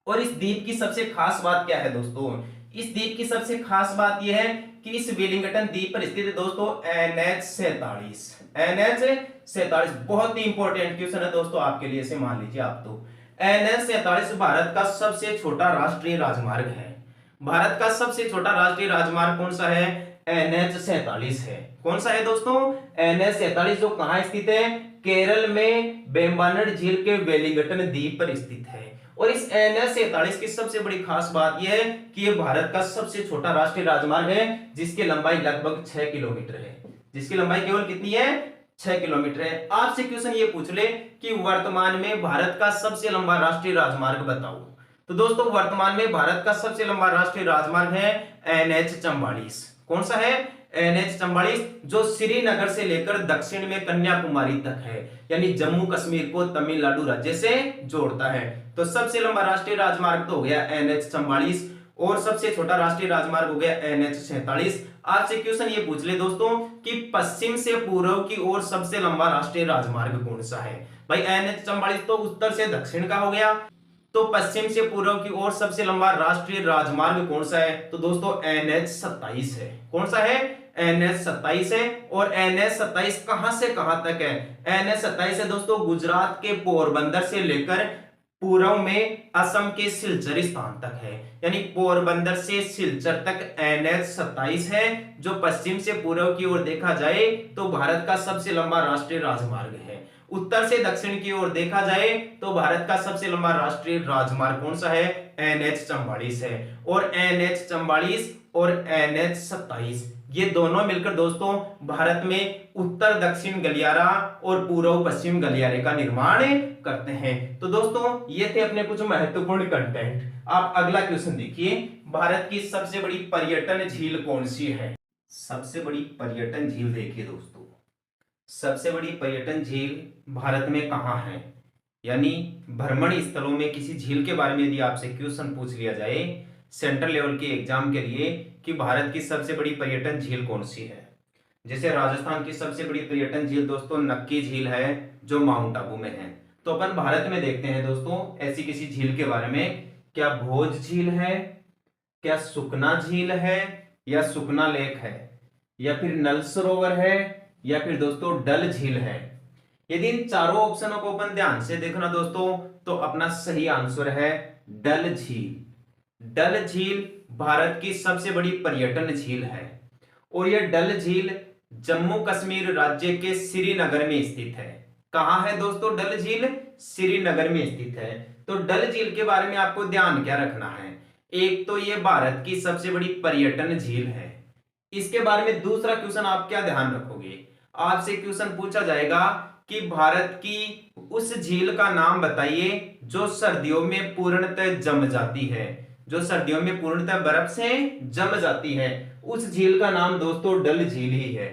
और इस द्वीप की सबसे खास बात क्या है दोस्तों? इस द्वीप की सबसे खास बात यह है कि इस वेलिंगटन द्वीप पर स्थित है दोस्तों NH-47। NH-47 बहुत ही इंपॉर्टेंट क्वेश्चन है दोस्तों आपके लिए, से मान लीजिए आप तो। NH-47 भारत का सबसे छोटा राष्ट्रीय राजमार्ग है। भारत का सबसे छोटा राष्ट्रीय राजमार्ग कौन सा है? NH-47 है। कौन सा है दोस्तों? NH-47, जो कहां स्थित है? केरल में बेम्बानड़ झील के वेलिंगटन द्वीप पर स्थित है। और इस NH-47 की सबसे बड़ी खास बात यह है कि यह भारत का सबसे छोटा राष्ट्रीय राजमार्ग है, जिसकी लंबाई लगभग 6 किलोमीटर है। जिसकी लंबाई केवल कितनी है? 6 किलोमीटर है। आपसे क्वेश्चन ये पूछ ले कि वर्तमान में भारत का सबसे लंबा राष्ट्रीय राजमार्ग बताओ, तो दोस्तों वर्तमान में भारत का सबसे लंबा राष्ट्रीय राजमार्ग है NH-44। कौन सा है? NH-44, जो श्रीनगर से लेकर दक्षिण में कन्याकुमारी तक है, यानी जम्मू कश्मीर को तमिलनाडु राज्य से जोड़ता है। तो सबसे लंबा राष्ट्रीय राजमार्ग तो हो गया NH-44, और सबसे छोटा राष्ट्रीय राजमार्ग हो गया NH-47। आपसे क्वेश्चन ये पूछ ले दोस्तों कि पश्चिम से पूर्व की ओर सबसे लंबा राष्ट्रीय राजमार्ग कौन सा है? भाई NH-44 तो उत्तर से दक्षिण का हो गया, तो पश्चिम से पूर्व की ओर सबसे लंबा राष्ट्रीय राजमार्ग कौन सा है? तो दोस्तों NH-27 है। कौन सा है? NH-27 है। और NH-27 कहां से कहां तक है? NH-27 है दोस्तों गुजरात के पोरबंदर से लेकर पूर्व में असम के सिलचर स्थान तक है, यानी पोरबंदर से सिलचर तक NH 27 है, जो पश्चिम से पूर्व की ओर देखा जाए तो भारत का सबसे लंबा राष्ट्रीय राजमार्ग है। उत्तर से दक्षिण की ओर देखा जाए तो भारत का सबसे लंबा राष्ट्रीय राजमार्ग कौन सा है? NH 44 है। और NH 44 और NH 27 ये दोनों मिलकर दोस्तों भारत में उत्तर दक्षिण गलियारा और पूर्व पश्चिम गलियारे का निर्माण करते हैं। तो दोस्तों ये थे अपने कुछ महत्वपूर्ण कंटेंट। आप अगला क्वेश्चन देखिए, भारत की सबसे बड़ी पर्यटन झील कौन सी है? सबसे बड़ी पर्यटन झील देखिए दोस्तों, सबसे बड़ी पर्यटन झील भारत में कहाँ है? यानी भ्रमण स्थलों में किसी झील के बारे में यदि आपसे क्वेश्चन पूछ लिया जाए सेंट्रल लेवल के एग्जाम के लिए कि भारत की सबसे बड़ी पर्यटन झील कौन सी है, जैसे राजस्थान की सबसे बड़ी पर्यटन झील दोस्तों नक्की झील है जो माउंट आबू में है। तो अपन भारत में देखते हैं दोस्तों ऐसी किसी झील के बारे में, क्या भोज झील है, क्या सुकना झील है, या सुकना लेक है, या फिर नल सरोवर है, या फिर दोस्तों डल झील है। यदि इन चारों ऑप्शनों को अपन ध्यान से देखना दोस्तों तो अपना सही आंसर है डल झील। डल झील भारत की सबसे बड़ी पर्यटन झील है और यह डल झील जम्मू कश्मीर राज्य के श्रीनगर में स्थित है। कहां है दोस्तों डल झील? श्रीनगर में स्थित है। तो डल झील के बारे में आपको ध्यान क्या रखना है, एक तो यह भारत की सबसे बड़ी पर्यटन झील है। इसके बारे में दूसरा क्वेश्चन आप क्या ध्यान रखोगे, आपसे क्वेश्चन पूछा जाएगा कि भारत की उस झील का नाम बताइए जो सर्दियों में पूर्णतः जम जाती है, जो सर्दियों में पूर्णतः बर्फ से जम जाती है, उस झील का नाम दोस्तों डल झील ही है।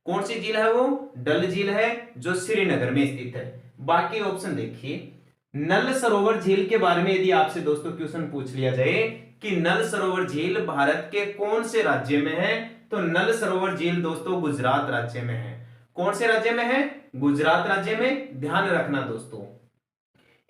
कौन सी झील है वो? डल झील है जो श्रीनगर में स्थित है। बाकी ऑप्शन देखिए, नल सरोवर झील के बारे में यदि आपसे दोस्तों क्वेश्चन पूछ लिया जाए कि नल सरोवर झील भारत के कौन से राज्य में है, तो नल सरोवर झील दोस्तों गुजरात राज्य में है। कौन से राज्य में है? गुजरात राज्य में। ध्यान रखना दोस्तों।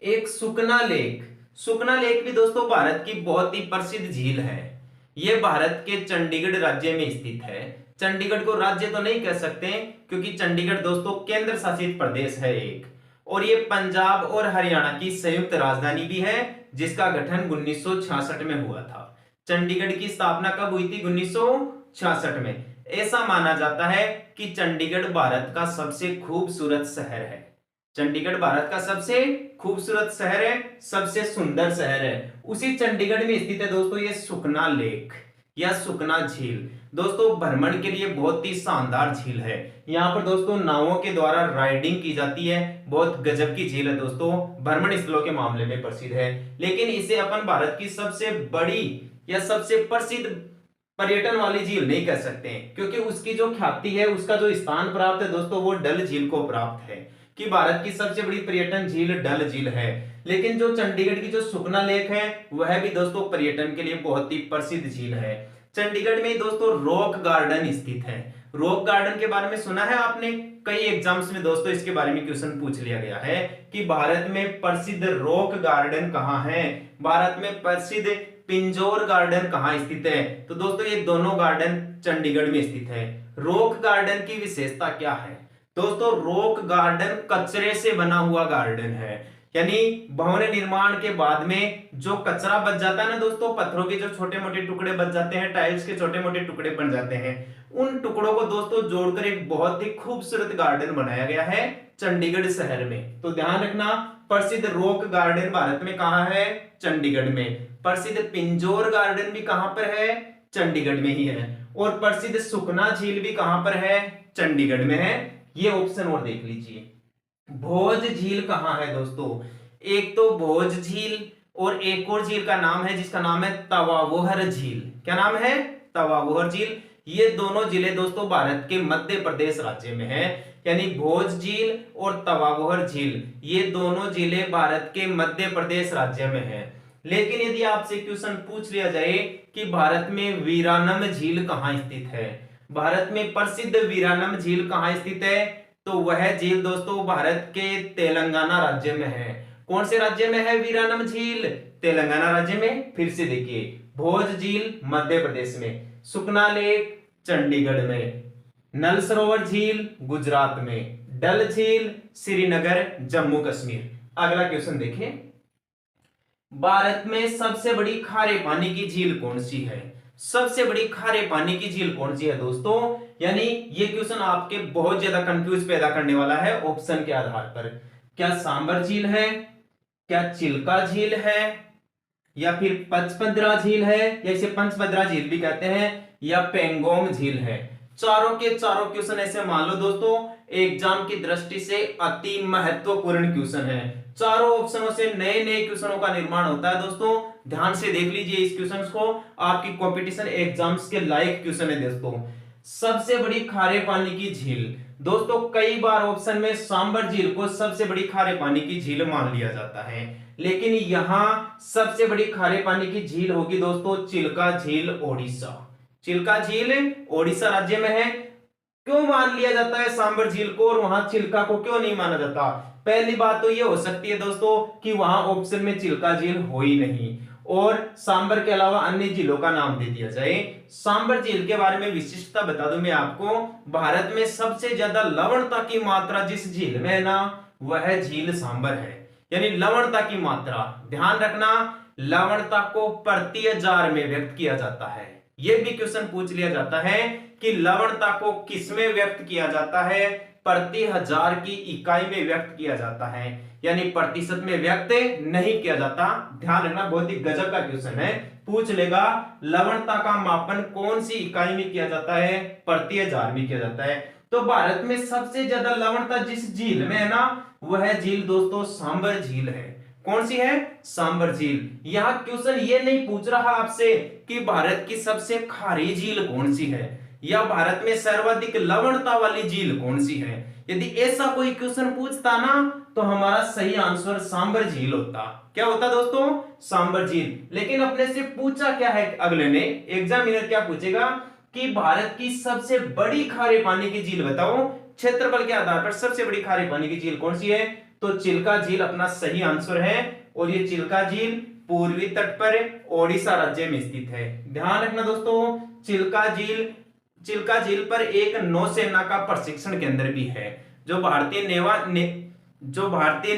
एक सुकना लेक, सुकना लेक भी दोस्तों भारत की बहुत ही प्रसिद्ध झील है। यह भारत के चंडीगढ़ राज्य में स्थित है। चंडीगढ़ को राज्य तो नहीं कह सकते क्योंकि चंडीगढ़ दोस्तों केंद्र शासित प्रदेश है एक, और ये पंजाब और हरियाणा की संयुक्त राजधानी भी है जिसका गठन 1966 में हुआ था। चंडीगढ़ की स्थापना कब हुई थी? 1966 में। ऐसा माना जाता है कि चंडीगढ़ भारत का सबसे खूबसूरत शहर है। चंडीगढ़ भारत का सबसे खूबसूरत शहर है, सबसे सुंदर शहर है। उसी चंडीगढ़ में स्थित है दोस्तों ये सुकना लेक या सुकना झील। दोस्तों भ्रमण के लिए बहुत ही शानदार झील है। यहाँ पर दोस्तों नावों के द्वारा राइडिंग की जाती है। बहुत गजब की झील है दोस्तों, भ्रमण स्थलों के मामले में प्रसिद्ध है। लेकिन इसे अपन भारत की सबसे बड़ी या सबसे प्रसिद्ध पर्यटन वाली झील नहीं कह सकते क्योंकि उसकी जो ख्याति है, उसका जो स्थान प्राप्त है दोस्तों वो डल झील को प्राप्त है कि भारत की सबसे बड़ी पर्यटन झील डल झील है। लेकिन जो चंडीगढ़ की जो सुकना लेक है वह भी दोस्तों पर्यटन के लिए बहुत ही प्रसिद्ध झील है। चंडीगढ़ में दोस्तों रॉक गार्डन स्थित है। रॉक गार्डन के बारे में सुना है आपने? कई एग्जाम्स में दोस्तों इसके बारे में क्वेश्चन पूछ लिया गया है कि भारत में प्रसिद्ध रॉक गार्डन कहाँ है, भारत में प्रसिद्ध पिंजौर गार्डन कहाँ स्थित है। तो दोस्तों ये दोनों गार्डन चंडीगढ़ में स्थित है। रॉक गार्डन की विशेषता क्या है दोस्तों? रॉक गार्डन कचरे से बना हुआ गार्डन है, यानी भवन निर्माण के बाद में जो कचरा बच जाता है ना दोस्तों, पत्थरों के जो छोटे मोटे टुकड़े बच जाते हैं, टाइल्स के छोटे मोटे टुकड़े बन जाते हैं, उन टुकड़ों को दोस्तों जोड़कर एक बहुत ही खूबसूरत गार्डन बनाया गया है चंडीगढ़ शहर में। तो ध्यान रखना, प्रसिद्ध रॉक गार्डन भारत में कहां है? चंडीगढ़ में। प्रसिद्ध पिंजौर गार्डन भी कहां पर है? चंडीगढ़ में ही है। और प्रसिद्ध सुकना झील भी कहां पर है? चंडीगढ़ में है। ये ऑप्शन और देख लीजिए। भोज झील कहां है दोस्तों? एक तो भोज झील और एक और झील का नाम है जिसका नाम है तवावोहर झील। क्या नाम है? तवावोहर झील। ये दोनों झीलें दोस्तों भारत के मध्य प्रदेश राज्य में है, यानी भोज झील और तवावोहर झील ये दोनों झीलें भारत के मध्य प्रदेश राज्य में है। लेकिन यदि आपसे क्वेश्चन पूछ लिया जाए कि भारत में वीरानम झील कहां स्थित है, भारत में प्रसिद्ध वीरानम झील कहां स्थित है, तो वह झील दोस्तों भारत के तेलंगाना राज्य में है। कौन से राज्य में है वीरानम झील? तेलंगाना राज्य में। फिर से देखिए, भोज झील मध्य प्रदेश में, सुकना लेक चंडीगढ़ में, नल सरोवर झील गुजरात में, डल झील श्रीनगर जम्मू कश्मीर। अगला क्वेश्चन देखिए, भारत में सबसे बड़ी खारे पानी की झील कौन सी है? सबसे बड़ी खारे पानी की झील कौन सी है दोस्तों? यानी ये क्वेश्चन आपके बहुत ज्यादा कंफ्यूज पैदा करने वाला है ऑप्शन के आधार पर। क्या सांबर झील है, क्या चिल्का झील है, या फिर पचपदरा झील है, या इसे पंचपदरा झील भी कहते हैं, या पेंगोंग झील है? चारों के चारों क्वेश्चन ऐसे मान लो दोस्तों एग्जाम की दृष्टि से अति महत्वपूर्ण क्वेश्चन है। चारों ऑप्शनों से नए नए क्वेश्चनों का निर्माण होता है दोस्तों, ध्यान से देख लीजिए इस क्वेश्चन को, आपकी कंपटीशन एग्जाम्स के लायक क्वेश्चन है दोस्तों। सबसे बड़ी खारे पानी की झील दोस्तों, कई बार ऑप्शन में सांबर झील को सबसे बड़ी खारे पानी की झील मान लिया जाता है, लेकिन यहां सबसे बड़ी खारे पानी की झील होगी दोस्तों चिल्का झील ओडिशा। चिल्का झील ओडिशा राज्य में है। क्यों मान लिया जाता है सांबर झील को और वहां चिल्का को क्यों नहीं माना जाता? पहली बात तो ये हो सकती है दोस्तों कि वहां ऑप्शन में चिल्का झील हो ही नहीं और सांबर के अलावा अन्य झीलों का नाम दे दिया जाए। सांबर झील के बारे में विशिष्टता बता दूं मैं आपको, भारत में सबसे ज्यादा लवणता की मात्रा जिस झील में है ना वह झील सांबर है। यानी लवणता की मात्रा, ध्यान रखना, लवणता को प्रति 1000 में व्यक्त किया जाता है। यह भी क्वेश्चन पूछ लिया जाता है कि लवणता को किसमें व्यक्त किया जाता है? प्रति 1000 की इकाई में व्यक्त किया जाता है, यानी प्रतिशत में व्यक्त नहीं किया जाता। ध्यान रखना, बहुत ही गजब का क्वेश्चन है, पूछ लेगा लवणता का मापन कौन सी इकाई में किया जाता है? प्रति 1000 में किया जाता है। तो भारत में सबसे ज्यादा लवणता जिस झील में है ना वह झील दोस्तों सांबर झील है। कौन सी है? सांबर झील। यहां क्वेश्चन ये नहीं पूछ रहा आपसे कि भारत की सबसे खारी झील कौन सी है या भारत में सर्वाधिक लवणता वाली झील कौन सी है। यदि ऐसा कोई क्वेश्चन पूछता ना तो हमारा सही आंसर सांबर झील होता। क्या होता दोस्तों? सांबर झील। लेकिन अपने से पूछा क्या है अगले ने, एग्जामिनर क्या पूछेगा कि भारत की सबसे बड़ी खारे पानी की झील बताओ, क्षेत्रफल के आधार पर सबसे बड़ी खारे पानी की झील कौन सी है? तो चिल्का झील अपना सही आंसर है और ये चिल्का झील पूर्वी तट पर ओडिशा राज्य में स्थित है। ध्यान रखना दोस्तों, चिल्का झील पर एक नौसेना का प्रशिक्षण केंद्र भी है। जो भारतीय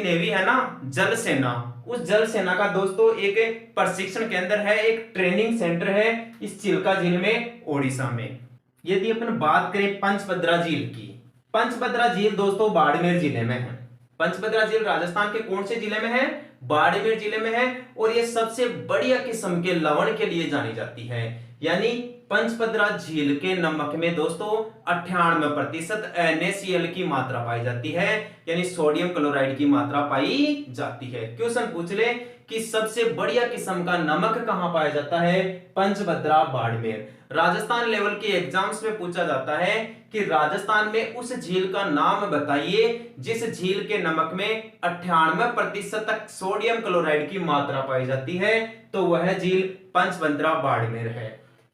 नेवी है ना, जल सेना, उस जल सेना का दोस्तों एक प्रशिक्षण केंद्र है, एक ट्रेनिंग सेंटर है इस चिल्का झील में ओडिशा में। यदि अपन बात करें पंचभद्रा झील की, पंचभद्रा झील दोस्तों बाड़मेर जिले में है। पंचभद्रा झील राजस्थान के कौन से जिले में है? बाड़मेर जिले में है और ये सबसे बढ़िया किस्म के लवण के लिए जानी जाती है। यानी पंचभद्रा झील के नमक में दोस्तों 98% NaCl की मात्रा पाई जाती है, यानी सोडियम क्लोराइड की मात्रा पाई जाती है। क्वेश्चन पूछ ले कि सबसे बढ़िया किस्म का नमक कहां पाया जाता है? पंचभद्रा बाड़मेर। राजस्थान लेवल के एग्जाम्स में पूछा जाता है कि राजस्थान में उस झील का नाम बताइए जिस झील के नमक में 98% तक सोडियम क्लोराइड की मात्रा पाई जाती है, तो वह झील पंचभद्रा बाड़मेर है।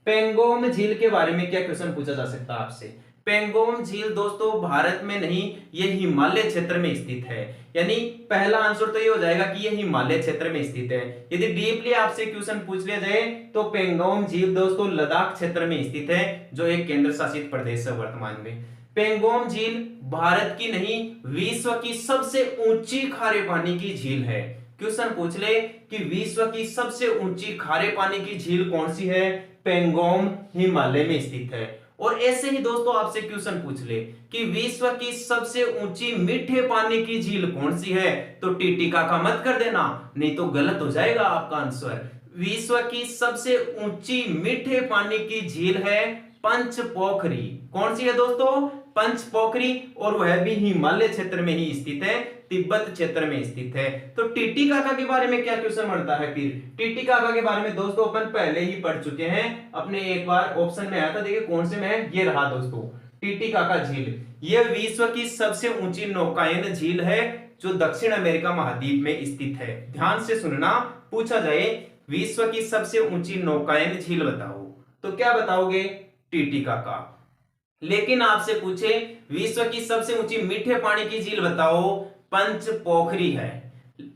पेंगोंग झील के बारे में क्या क्वेश्चन पूछा जा सकता है आपसे? पेंगोंग झील दोस्तों भारत में नहीं, यह हिमालय क्षेत्र में स्थित है। यानी पहला आंसर तो ये हो जाएगा कि यह हिमालय क्षेत्र में स्थित है। यदि डीपली आपसे क्वेश्चन पूछ लिया जाए तो पेंगोंग झील दोस्तों लद्दाख क्षेत्र में स्थित है, जो एक केंद्र शासित प्रदेश है वर्तमान में। पेंगोंग झील भारत की नहीं विश्व की सबसे ऊंची खारे पानी की झील है। क्वेश्चन पूछ ले कि विश्व की सबसे ऊंची खारे पानी की झील कौन सी है? पेंगोंग हिमालय में स्थित है। और ऐसे ही दोस्तों आपसे क्वेश्चन पूछ ले कि विश्व की सबसे ऊंची मीठे पानी की झील कौन सी है, तो टीटिका का मत कर देना, नहीं तो गलत हो जाएगा आपका आंसर। विश्व की सबसे ऊंची मीठे पानी की झील है पंचपोखरी। कौन सी है दोस्तों? पंचपोखरी, और वह भी हिमालय क्षेत्र में ही स्थित है, तिब्बत क्षेत्र में स्थित है। तो टीटीकाका के बारे में क्या क्वेश्चन बनता है फिर? टीटीकाका के बारे में दोस्तों अपन पहले ही पढ़ चुके हैं, अपने एक बार ऑप्शन में आया था, देखिए कौन से में है, ये रहा दोस्तों टीटीकाका झील। यह विश्व की सबसे ऊंची नौकायन झील है जो दक्षिण अमेरिका महाद्वीप में स्थित है। ध्यान से सुनना, पूछा जाए विश्व की सबसे ऊंची नौकायन झील बताओ तो क्या बताओगे? टीटीकाका। लेकिन आपसे पूछे विश्व की सबसे ऊंची मीठे पानी की झील बताओ, पंचपोखरी है।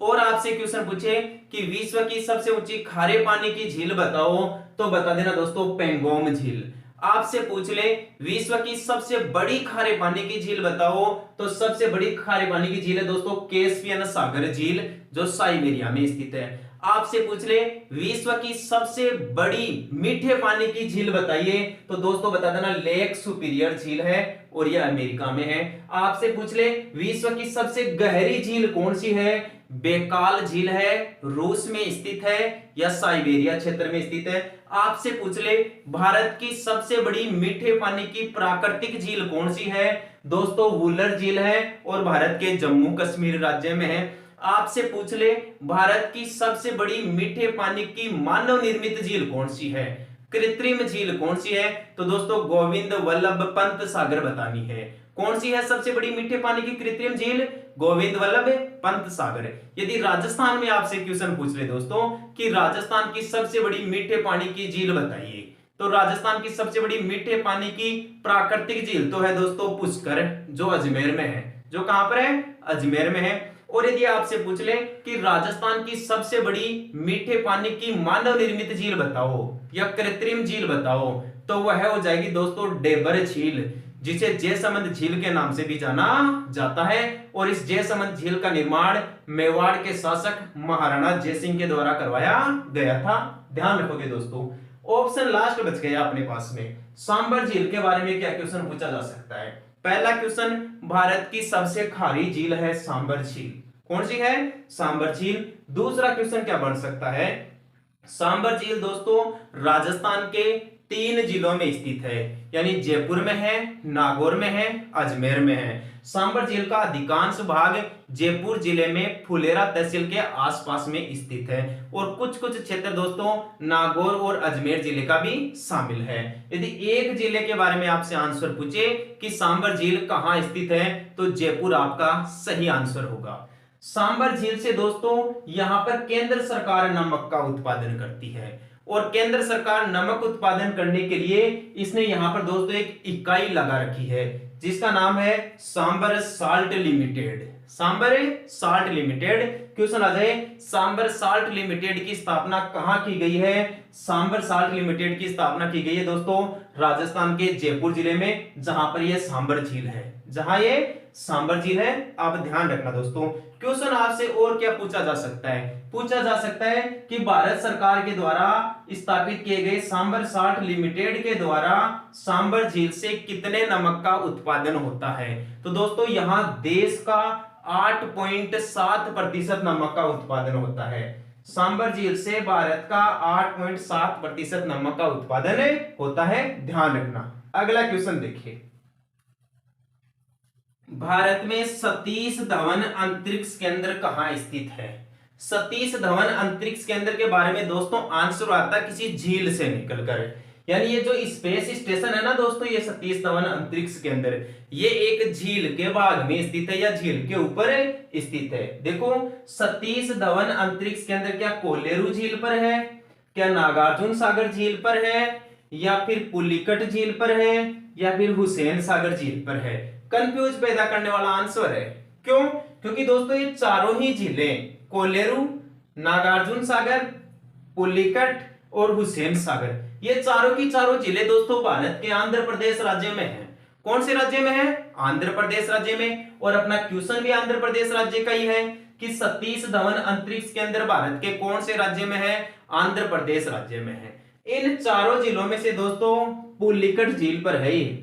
और आपसे क्वेश्चन पूछे कि विश्व की सबसे ऊंची खारे पानी की झील बताओ तो बता देना दोस्तों पेंगोंग झील। आपसे पूछ ले विश्व की सबसे बड़ी खारे पानी की झील बताओ तो सबसे बड़ी खारे पानी की झील है दोस्तों कैस्पियन सागर झील, जो साइबेरिया में स्थित है। आपसे पूछ ले विश्व की सबसे बड़ी मीठे पानी की झील बताइए, तो दोस्तों बता देना लेक सुपीरियर झील है और यह अमेरिका में है। आपसे पूछ ले विश्व की सबसे गहरी झील कौन सी है, बेकाल झील है, रूस में स्थित है या साइबेरिया क्षेत्र में स्थित है। आपसे पूछ ले भारत की सबसे बड़ी मीठे पानी की प्राकृतिक झील कौन सी है, दोस्तों वुलर झील है और भारत के जम्मू कश्मीर राज्य में है। आपसे पूछ ले भारत की सबसे बड़ी मीठे पानी की मानव निर्मित झील कौन सी है, कृत्रिम झील कौन सी है, तो दोस्तों गोविंद वल्लभ पंत सागर बतानी है। कौन सी है सबसे बड़ी मीठे पानी की कृत्रिम झील, गोविंद वल्लभ पंत सागर। यदि राजस्थान में आपसे क्वेश्चन पूछ ले दोस्तों कि राजस्थान की सबसे बड़ी मीठे पानी की झील बताइए, तो राजस्थान की सबसे बड़ी मीठे पानी की प्राकृतिक झील तो है दोस्तों पुष्कर, जो अजमेर में है, जो कहां पर है, अजमेर में है। और यदि आपसे पूछ ले कि राजस्थान की सबसे बड़ी मीठे पानी की मानव निर्मित झील बताओ या कृत्रिम झील बताओ, तो वह हो जाएगी दोस्तों डेबर झील, जिसे जयसमंद झील के नाम से भी जाना जाता है। और इस जयसमंद झील का निर्माण मेवाड़ के शासक महाराणा जयसिंह के द्वारा करवाया गया था। ध्यान रखोगे दोस्तों। ऑप्शन लास्ट बच गया अपने पास में, सांबर झील के बारे में क्या क्वेश्चन पूछा जा सकता है। पहला क्वेश्चन भारत की सबसे खारी झील है सांबर झील, कौन सी है, सांबर झील। दूसरा क्वेश्चन क्या बन सकता है, सांबर झील दोस्तों राजस्थान के 3 जिलों में स्थित है, यानी जयपुर में है, नागौर में है, अजमेर में है। सांबर झील का अधिकांश भाग जयपुर जिले में फुलेरा तहसील के आसपास में स्थित है और कुछ कुछ क्षेत्र दोस्तों नागौर और अजमेर जिले का भी शामिल है। यदि एक जिले के बारे में आपसे आंसर पूछे कि सांबर झील कहां स्थित है, तो जयपुर आपका सही आंसर होगा। सांबर झील से दोस्तों यहां पर केंद्र सरकार नमक का उत्पादन करती है और केंद्र सरकार नमक उत्पादन करने के लिए इसने यहां पर दोस्तों एक इकाई लगा रखी है जिसका नाम है Sambhar salt limited. Sambhar salt limited, question आ जाए सांबर साल्ट लिमिटेड की स्थापना कहां की गई है। सांबर साल्ट लिमिटेड की स्थापना की गई है दोस्तों राजस्थान के जयपुर जिले में, जहां पर यह सांबर झील है, जहां ये सांबर झील है। आप ध्यान रखना दोस्तों। क्वेश्चन आपसे और क्या पूछा जा सकता है, पूछा जा सकता है कि भारत सरकार के द्वारा स्थापित किए गए सांबर साल्ट लिमिटेड के द्वारा सांबर झील से कितने नमक का उत्पादन होता है। तो दोस्तों यहां देश का 8.7% नमक का उत्पादन होता है। सांबर झील से भारत का 8.7% नमक का उत्पादन होता है, ध्यान रखना। अगला क्वेश्चन देखिए, भारत में सतीश धवन अंतरिक्ष केंद्र कहां स्थित है। सतीश धवन अंतरिक्ष केंद्र के बारे में दोस्तों आंसर आता है किसी झील से निकलकर, यानी ये जो स्पेस स्टेशन है ना दोस्तों, ये सतीश धवन अंतरिक्ष केंद्र, ये एक झील के भाग में स्थित है या झील के ऊपर स्थित है। देखो सतीश धवन अंतरिक्ष केंद्र क्या कोलेरू झील पर है, क्या नागार्जुन सागर झील पर है, या फिर पुलिकट झील पर है, या फिर हुसैन सागर झील पर है। कंफ्यूज पैदा करने वाला आंसर है, क्यों, क्योंकि दोस्तों ये चारों ही झीलें कोलेरू, नागार्जुन सागर, पुलिकट और हुसैन सागर, ये चारों की चारों झीलें दोस्तों भारत के आंध्र प्रदेश राज्य में है। कौन से राज्य में है, आंध्र प्रदेश राज्य में। और अपना क्वेश्चन भी आंध्र प्रदेश राज्य का ही है कि सतीश धवन अंतरिक्ष केंद्र भारत के कौन से राज्य में है, आंध्र प्रदेश राज्य में है। इन चारों जिलों में से दोस्तों पुलिकट झील पर है, ये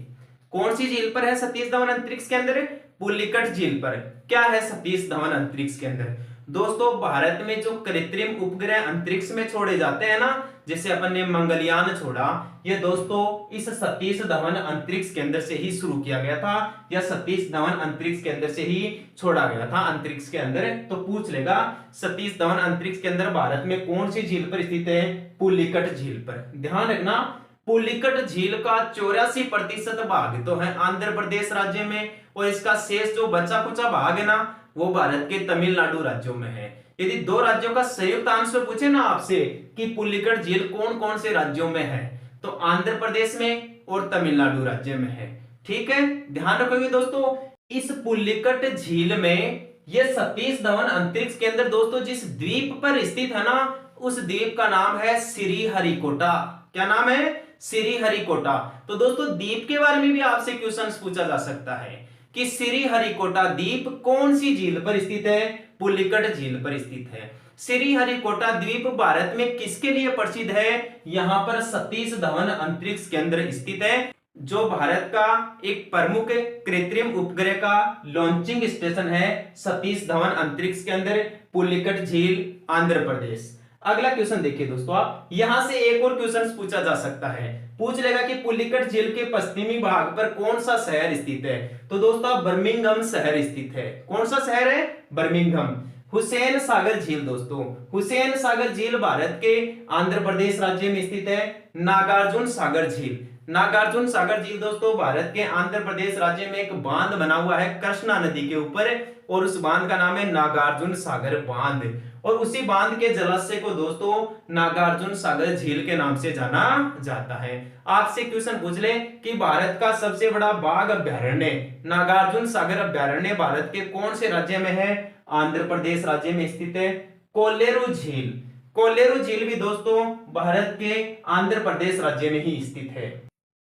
कौन सी झील पर है सतीश धवन अंतरिक्ष केंद्र, पुलिकट झील पर। क्या है सतीश धवन अंतरिक्ष केंद्र, दोस्तों भारत में जो कृत्रिम उपग्रह अंतरिक्ष में छोड़े जाते हैं ना, जैसे अपन ने मंगलयान छोड़ा, ये दोस्तों इस सतीश धवन अंतरिक्ष केंद्र से ही शुरू किया गया था, या सतीश धवन अंतरिक्ष केंद्र से ही छोड़ा गया था अंतरिक्ष के अंदर। तो पूछ लेगा सतीश धवन अंतरिक्ष केंद्र भारत में कौन सी झील पर स्थित है, पुलिकट झील पर। ध्यान रखना पुलिकट झील का 84% भाग तो है आंध्र प्रदेश राज्य में, और इसका शेष जो बचा कुचा भाग है ना, वो भारत के तमिलनाडु राज्यों में है। यदि दो राज्यों का संयुक्त आंसर पूछे ना आपसे कि पुलिकट झील कौन कौन से राज्यों में है, तो आंध्र प्रदेश में और तमिलनाडु राज्य में है। ठीक है, ध्यान रखोगे दोस्तों। इस पुलिकट झील में ये सतीश धवन अंतरिक्ष केंद्र दोस्तों जिस द्वीप पर स्थित है ना, उस द्वीप का नाम है श्रीहरिकोटा। क्या नाम है, श्रीहरिकोटा। तो दोस्तों द्वीप के बारे में भी आपसे क्वेश्चन पूछा जा सकता है कि श्रीहरिकोटा द्वीप कौन सी झील पर स्थित है, पुलिकट झील पर स्थित है। श्रीहरिकोटा द्वीप भारत में किसके लिए प्रसिद्ध है? यहाँ पर सतीश धवन अंतरिक्ष केंद्र स्थित है, जो भारत का एक प्रमुख कृत्रिम उपग्रह का लॉन्चिंग स्टेशन है। सतीश धवन अंतरिक्ष केंद्र, पुलिकट झील, आंध्र प्रदेश। अगला क्वेश्चन देखिए दोस्तों, आप यहां से एक और क्वेश्चन पूछा जा सकता है, पूछ लेगा कि पुलिकट झील के पश्चिमी भाग पर कौन सा शहर स्थित है? तो दोस्तों बर्मिंघम शहर स्थित है। कौन सा शहर है? बर्मिंघम। हुसैन सागर झील दोस्तों, हुसैन सागर झील भारत के आंध्र प्रदेश राज्य में स्थित है। नागार्जुन सागर झील, नागार्जुन सागर झील दोस्तों भारत के आंध्र प्रदेश राज्य में एक बांध बना हुआ है कृष्णा नदी के ऊपर, और उस बांध का नाम है नागार्जुन सागर बांध, और उसी बांध के जलाशय को दोस्तों नागार्जुन सागर झील के नाम से जाना जाता है। आपसे क्वेश्चन पूछ ले कि भारत का सबसे बड़ा बाघ अभ्यारण्य नागार्जुन सागर अभ्यारण्य भारत के कौन से राज्य में है? आंध्र प्रदेश राज्य में स्थित है। कोल्लेरू झील, कोल्लेरू झील भी दोस्तों भारत के आंध्र प्रदेश राज्य में ही स्थित है।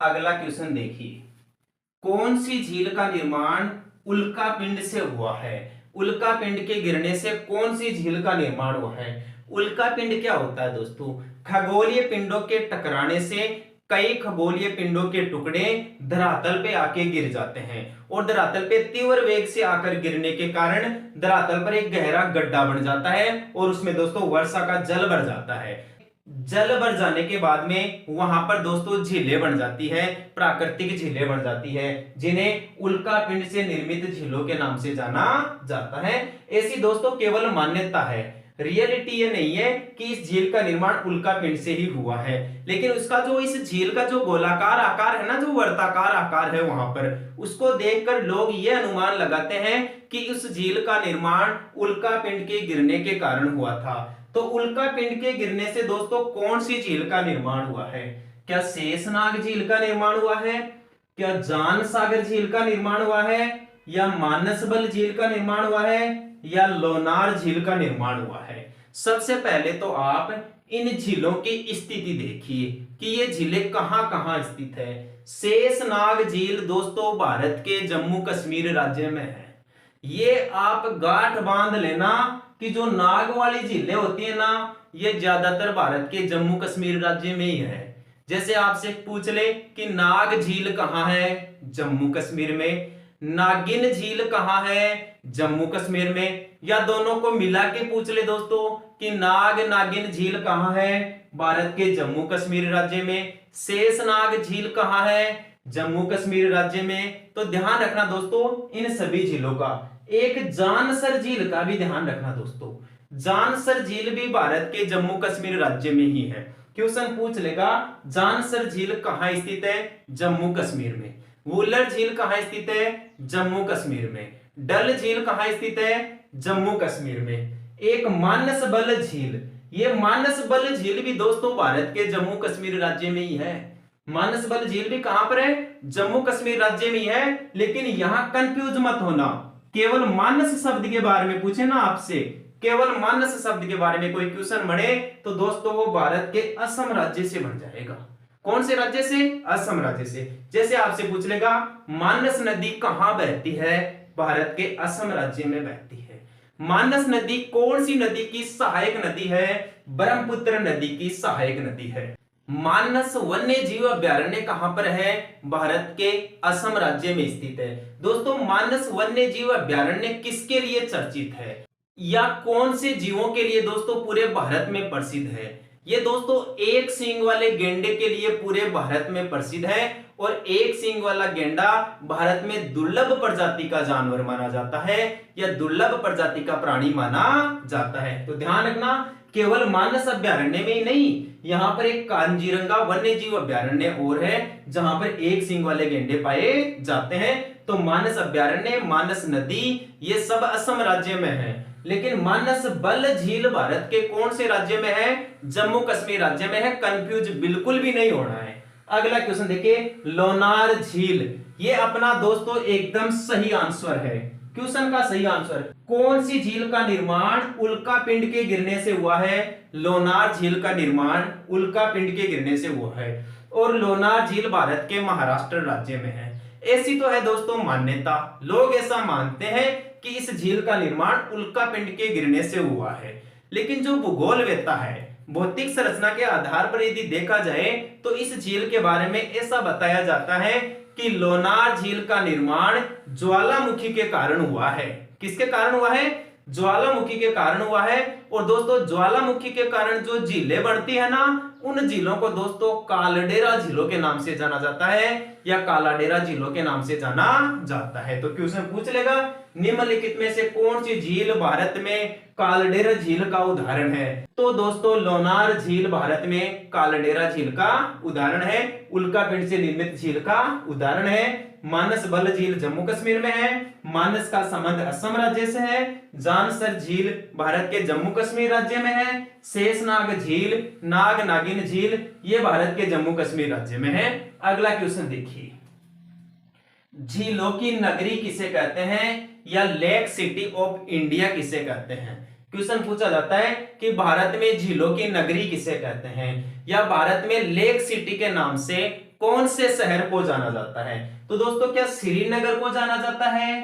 अगला क्वेश्चन देखिए, कौन सी झील का निर्माण उल्का पिंड से हुआ है? उल्का पिंड के गिरने से कौन सी झील का निर्माण हुआ है? उल्का पिंड क्या होता है दोस्तों? खगोलीय पिंडों के टकराने से कई खगोलीय पिंडों के टुकड़े धरातल पे आके गिर जाते हैं, और धरातल पे तीव्र वेग से आकर गिरने के कारण धरातल पर एक गहरा गड्ढा बन जाता है, और उसमें दोस्तों वर्षा का जल भर जाता है। जल भर जाने के बाद में वहां पर दोस्तों झीलें बन जाती है, प्राकृतिक झीलें बन जाती है, जिन्हें उल्का पिंड से निर्मित झीलों के नाम से जाना जाता है। ऐसी दोस्तों केवल मान्यता है, रियलिटी ये नहीं है कि इस झील का निर्माण उल्का पिंड से ही हुआ है, लेकिन उसका जो इस झील का जो गोलाकार आकार है ना, जो वर्ताकार आकार है वहां पर, उसको देखकर लोग ये अनुमान लगाते हैं कि उस झील का निर्माण उल्का पिंड के गिरने के कारण हुआ था। तो उल्का पिंड के गिरने से दोस्तों कौन सी झील का निर्माण हुआ है? क्या शेषनाग झील का निर्माण हुआ है? क्या जान सागर झील का निर्माण हुआ है? या मानसबल झील का निर्माण हुआ है? या लोनार झील का निर्माण हुआ है? सबसे पहले तो आप इन झीलों की स्थिति देखिए कि ये झीलें कहां कहां स्थित है। शेषनाग झील दोस्तों भारत के जम्मू कश्मीर राज्य में है। ये आप गांठ बांध लेना कि जो नाग वाली झीलें होती है ना, ये ज्यादातर भारत के जम्मू कश्मीर राज्य में ही है। जैसे आपसे पूछ ले कि नाग झील कहाँ है? जम्मू कश्मीर में। नागिन झील कहाँ है? जम्मू कश्मीर में। या दोनों को मिला के पूछ ले दोस्तों कि नाग नागिन झील कहाँ है? भारत के जम्मू कश्मीर राज्य में। शेषनाग झील कहाँ है? जम्मू कश्मीर राज्य में। तो ध्यान रखना दोस्तों इन सभी झीलों का। एक जानसर झील का भी ध्यान रखना दोस्तों, जानसर झील भी भारत के जम्मू कश्मीर राज्य में ही है। क्वेश्चन पूछ लेगा जानसर झील कहाँ स्थित है? जम्मू कश्मीर में। वुलर झील कहाँ स्थित है? जम्मू कश्मीर में। डल झील कहाँ स्थित है? जम्मू कश्मीर में। एक मानसबल झील, ये मानसबल झील भी दोस्तों भारत के जम्मू कश्मीर राज्य में ही है। मानसबल झील भी कहां पर है? जम्मू कश्मीर राज्य में ही है। लेकिन यहां कंफ्यूज मत होना, केवल मानस शब्द के बारे में पूछे ना आपसे, केवल मानस शब्द के बारे में कोई क्वेश्चन बने तो दोस्तों वो भारत के असम राज्य से बन जाएगा। कौन से राज्य से? असम राज्य से। जैसे आपसे पूछ लेगा मानस नदी कहां बहती है? भारत के असम राज्य में बहती है। मानस नदी कौन सी नदी की सहायक नदी है? ब्रह्मपुत्र नदी की सहायक नदी है। मानस वन्य जीव अभ्यारण्य कहां पर है? भारत के असम राज्य में स्थित है। दोस्तों मानस वन्य जीव अभ्यारण्य किसके लिए चर्चित है, या कौन से जीवों के लिए दोस्तों पूरे भारत में प्रसिद्ध है? ये दोस्तों एक सींग वाले गेंडे के लिए पूरे भारत में प्रसिद्ध है, और एक सींग वाला गेंडा भारत में दुर्लभ प्रजाति का जानवर माना जाता है, या दुर्लभ प्रजाति का प्राणी माना जाता है। तो ध्यान रखना केवल मानस अभ्यारण्य में ही नहीं, यहाँ पर एक कांजीरंगा वन्य जीव अभ्यारण्य और है जहां पर एक सींग वाले गेंडे पाए जाते हैं। तो मानस अभ्यारण्य, मानस नदी, ये सब असम राज्य में है। लेकिन मानस बल झील भारत के कौन से राज्य में है? जम्मू कश्मीर राज्य में है। कंफ्यूज बिल्कुल भी नहीं होना है। अगला क्वेश्चन देखिए, लोनार झील, ये अपना दोस्तों एकदम सही आंसर है। क्वेश्चन का सही आंसर, कौन सी झील का निर्माण उल्का पिंड के गिरने से हुआ है? लोनार झील का निर्माण उल्का पिंड के गिरने से हुआ है, और लोनार झील भारत के महाराष्ट्र राज्य में है। ऐसी तो है दोस्तों मान्यता, लोग ऐसा मानते हैं कि इस झील का निर्माण उल्का पिंड के गिरने से हुआ है। लेकिन जो भूगोलवेत्ता है, भौतिक संरचना के आधार पर यदि देखा जाए तो इस झील के बारे में ऐसा बताया जाता है कि लोनार झील का निर्माण ज्वालामुखी के कारण हुआ है। किसके कारण हुआ है? ज्वालामुखी के कारण हुआ है। और दोस्तों ज्वालामुखी के कारण जो झीलें बनती है ना, उन झीलों को दोस्तों कालडेरा झीलों के नाम से जाना जाता है या कालाडेरा झीलों के नाम से जाना जाता है। तो क्वेश्चन पूछ लेगा, निम्नलिखित में से कौन सी झील भारत में कालडेरा झील का उदाहरण है? तो दोस्तों लोनार झील भारत में कालडेरा झील का उदाहरण है। उल्कापिंड से निर्मित झील का उदाहरण है। मानस बल झील जम्मू कश्मीर में है। मानस का संबंध असम राज्य से है। जानसर झील भारत के जम्मू कश्मीर राज्य में है। शेषनाग झील, नाग नागिन झील ये भारत के जम्मू कश्मीर राज्य में है। अगला क्वेश्चन देखिए, झीलों की नगरी किसे कहते हैं या लेक सिटी ऑफ इंडिया किसे कहते हैं? क्वेश्चन पूछा जाता है कि भारत में झीलों की नगरी किसे कहते हैं या भारत में लेक सिटी के नाम से कौन से शहर को जाना जाता है? तो दोस्तों क्या श्रीनगर को जाना जाता है,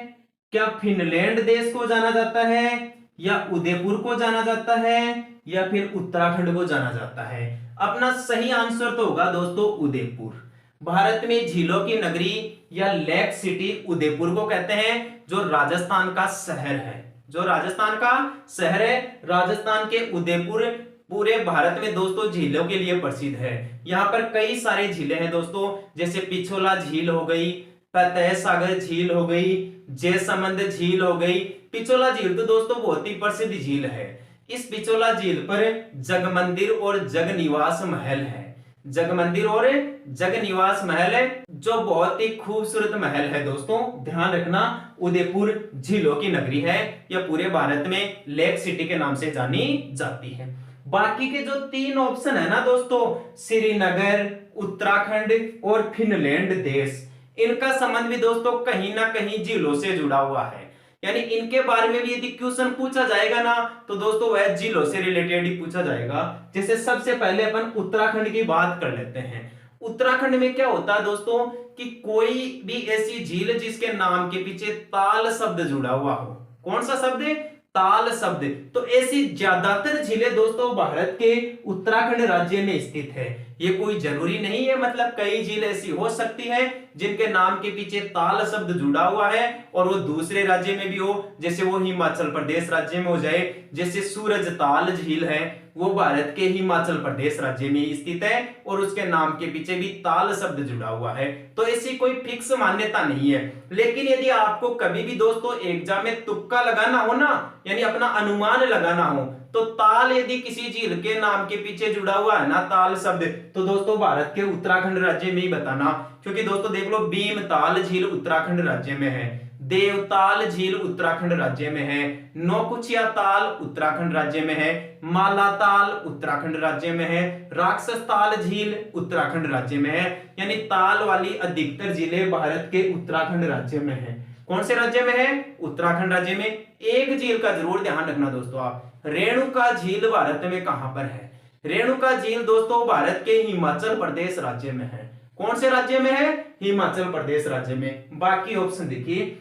क्या फिनलैंड देश को जाना जाता है, या उदयपुर को जाना जाता है, या फिर उत्तराखंड को जाना जाता है? अपना सही आंसर तो होगा दोस्तों उदयपुर। भारत में झीलों की नगरी या लेक सिटी उदयपुर को कहते हैं, जो राजस्थान का शहर है। जो राजस्थान का शहर है, राजस्थान के उदयपुर पूरे भारत में दोस्तों झीलों के लिए प्रसिद्ध है। यहाँ पर कई सारे झीलें हैं दोस्तों, जैसे पिछोला झील हो गई, फतेह सागर झील हो गई, जयसमंद झील हो गई। पिछोला झील तो दोस्तों बहुत ही प्रसिद्ध झील है। इस पिछोला झील पर जगमंदिर और जगनिवास महल है। जगमंदिर और जगनिवास महल है, जो बहुत ही खूबसूरत महल है दोस्तों। ध्यान रखना, उदयपुर झीलों की नगरी है, यह पूरे भारत में लेक सिटी के नाम से जानी जाती है। बाकी के जो तीन ऑप्शन है ना दोस्तों, श्रीनगर, उत्तराखंड और फिनलैंड देश, इनका संबंध भी दोस्तों कहीं ना कहीं झीलों से जुड़ा हुआ है। यानी इनके बारे में भी यदि क्वेश्चन पूछा जाएगा ना, तो दोस्तों वह झीलों से रिलेटेड ही पूछा जाएगा। जैसे सबसे पहले अपन उत्तराखंड की बात कर लेते हैं। उत्तराखंड में क्या होता है दोस्तों कि कोई भी ऐसी झील जिसके नाम के पीछे ताल शब्द जुड़ा हुआ हो। कौन सा शब्द है? ताल शब्द। तो ऐसी ज्यादातर झीलें दोस्तों भारत के उत्तराखंड राज्य में स्थित है। ये कोई जरूरी नहीं है, मतलब कई झील ऐसी हो सकती है जिनके नाम के पीछे ताल शब्द जुड़ा हुआ है और वो दूसरे राज्य में भी हो, जैसे वो हिमाचल प्रदेश राज्य में हो जाए। जैसे सूरज ताल झील है, वो भारत के हिमाचल प्रदेश राज्य में स्थित है और उसके नाम के पीछे भी ताल शब्द जुड़ा हुआ है। तो ऐसी कोई फिक्स मान्यता नहीं है। लेकिन यदि आपको कभी भी दोस्तों एग्जाम में तुक्का लगाना हो ना, यानी अपना अनुमान लगाना हो, तो ताल यदि किसी झील के नाम के पीछे जुड़ा हुआ है ना ताल शब्द, तो दोस्तों भारत के उत्तराखंड राज्य में ही बताना। क्योंकि दोस्तों देख लो, भीमताल झील उत्तराखंड राज्य में है, देवताल झील उत्तराखंड राज्य में है, नौकुचिया ताल उत्तराखंड राज्य में है, मालाताल उत्तराखंड राज्य में है, राक्षस ताल झील उत्तराखंड राज्य में है। यानी ताल वाली अधिकतर झीलें भारत के उत्तराखंड राज्य में है। कौन से राज्य में है? उत्तराखंड राज्य में। एक झील का जरूर ध्यान रखना दोस्तों आप, रेणुका झील भारत में कहां पर है? रेणुका झील दोस्तों भारत के हिमाचल प्रदेश राज्य में है। कौन से राज्य में है? हिमाचल प्रदेश राज्य में। बाकी ऑप्शन देखिए,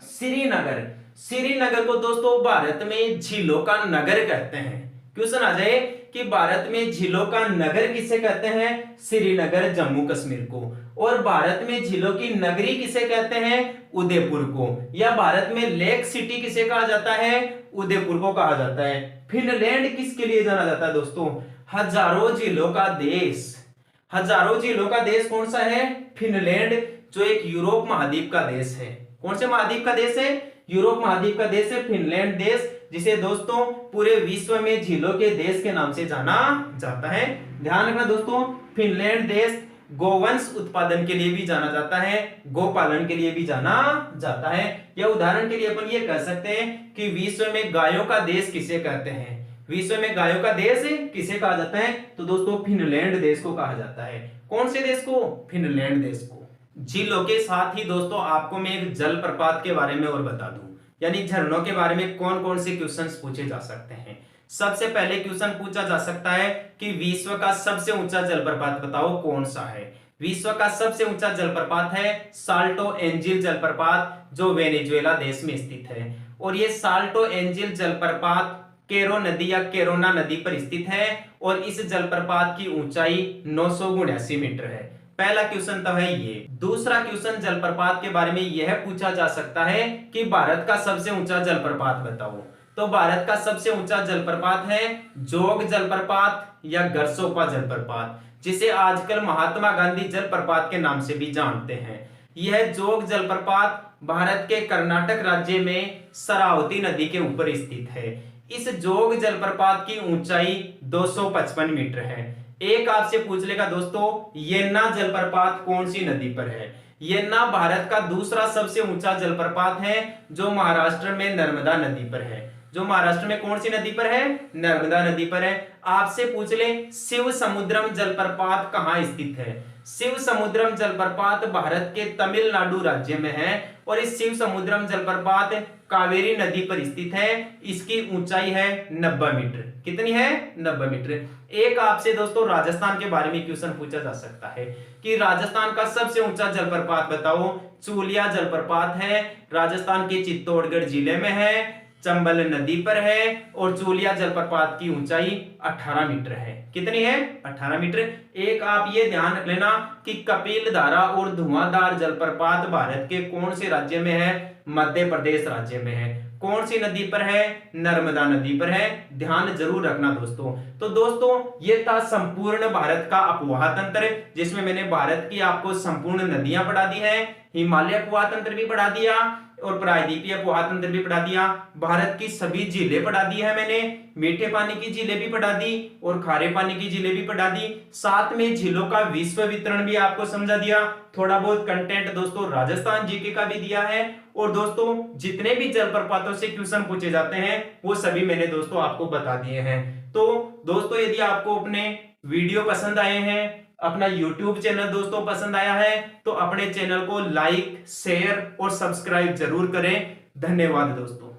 श्रीनगर, श्रीनगर को दोस्तों भारत में झीलों का नगर कहते हैं। क्वेश्चन आ जाए कि भारत में झीलों का नगर किसे कहते हैं? श्रीनगर जम्मू कश्मीर को। और भारत में झीलों की नगरी किसे कहते हैं? उदयपुर को। या भारत में लेक सिटी किसे कहा जाता है? उदयपुर को कहा जाता है। फिनलैंड किसके लिए जाना जाता है दोस्तों? हजारों झीलों का देश। हजारों झीलों का देश कौन सा है? फिनलैंड, जो एक यूरोप महाद्वीप का देश है। कौन से महाद्वीप का देश है? यूरोप महाद्वीप का देश है फिनलैंड देश, जिसे दोस्तों पूरे विश्व में झीलों के देश के नाम से जाना जाता है। ध्यान रखना दोस्तों, फिनलैंड देश गोवंश उत्पादन के लिए भी जाना जाता है, गोपालन के लिए भी जाना जाता है। या उदाहरण के लिए अपन ये कह सकते हैं कि विश्व में गायों का देश किसे कहते हैं? विश्व में गायों का देश किसे कहा जाता है? तो दोस्तों फिनलैंड देश को कहा जाता है। कौन से देश को? फिनलैंड देश को। झीलों के साथ ही दोस्तों आपको मैं एक जलप्रपात के बारे में और बता दूं, यानी झरनों के बारे में कौन कौन से क्वेश्चंस पूछे जा सकते हैं। सबसे पहले क्वेश्चन पूछा जा सकता है कि विश्व का सबसे ऊंचा जलप्रपात बताओ कौन सा है। विश्व का सबसे ऊंचा जलप्रपात है साल्टो एंजिल जलप्रपात, जो वेनेजुएला देश में स्थित है। और ये साल्टो एंजिल जलप्रपात केरो नदी या केरोना नदी पर स्थित है और इस जलप्रपात की ऊंचाई 979 मीटर है। पहला क्वेश्चन तो है ये। दूसरा क्वेश्चन जलप्रपात के बारे में यह पूछा जा सकता है कि भारत का सबसे ऊंचा जलप्रपात बताओ। तो भारत का सबसे ऊंचा जलप्रपात है जोग जलप्रपात या गरसोपा जलप्रपात, जिसे आजकल महात्मा गांधी जलप्रपात के नाम से भी जानते हैं। यह जोग जलप्रपात भारत के कर्नाटक राज्य में शरावती नदी के ऊपर स्थित है। इस जोग जलप्रपात की ऊंचाई 255 मीटर है। एक आपसे पूछ लेगा दोस्तों, येन्ना जलप्रपात कौन सी नदी पर है? येन्ना भारत का दूसरा सबसे ऊंचा जलप्रपात है जो महाराष्ट्र में नर्मदा नदी पर है। जो महाराष्ट्र में कौन सी नदी पर है? नर्मदा नदी पर है। आपसे पूछ ले शिव समुद्रम जलप्रपात कहां स्थित है? शिव समुद्रम जलप्रपात भारत के तमिलनाडु राज्य में है और इस शिव समुद्रम जलप्रपात कावेरी नदी पर स्थित है। इसकी ऊंचाई है 90 मीटर। कितनी है? 90 मीटर। एक आपसे दोस्तों राजस्थान के बारे में क्वेश्चन पूछा जा सकता है कि राजस्थान का सबसे ऊंचा जलप्रपात बताओ। चूलिया जलप्रपात है, राजस्थान के चित्तौड़गढ़ जिले में है, चंबल नदी पर है और चूलिया जलप्रपात की ऊंचाई 18 मीटर है। कितनी है? 18 मीटर। एक आप ये ध्यान रख लेना कि कपिल धारा और धुआंधार जलप्रपात भारत के कौन से राज्य में है? मध्य प्रदेश राज्य में है। कौन सी नदी पर है? नर्मदा नदी पर है। ध्यान जरूर रखना दोस्तों। तो दोस्तों ये था संपूर्ण भारत का अपवाह तंत्र, जिसमें मैंने भारत की आपको संपूर्ण नदियां पढ़ा दी है, हिमालय अपवाह तंत्र भी पढ़ा दिया और प्रायद्वीपीय अपवाह तंत्र भी पढ़ा दिया, भारत की सभी झीलें पढ़ा दी है मैंने, मीठे पानी की झीलें भी पढ़ा दी और खारे पानी की झीलें भी पढ़ा दी। साथ में झीलों का विश्व वितरण भी आपको समझा दिया। थोड़ा बहुत कंटेंट दोस्तों राजस्थान जीके का भी दिया है और दोस्तों जितने भी जलप्रपातों से क्वेश्चन पूछे जाते हैं वो सभी मैंने दोस्तों आपको बता दिए हैं। तो दोस्तों यदि आपको अपने वीडियो पसंद आए हैं, अपना YouTube चैनल दोस्तों पसंद आया है, तो अपने चैनल को लाइक, शेयर और सब्सक्राइब जरूर करें। धन्यवाद दोस्तों।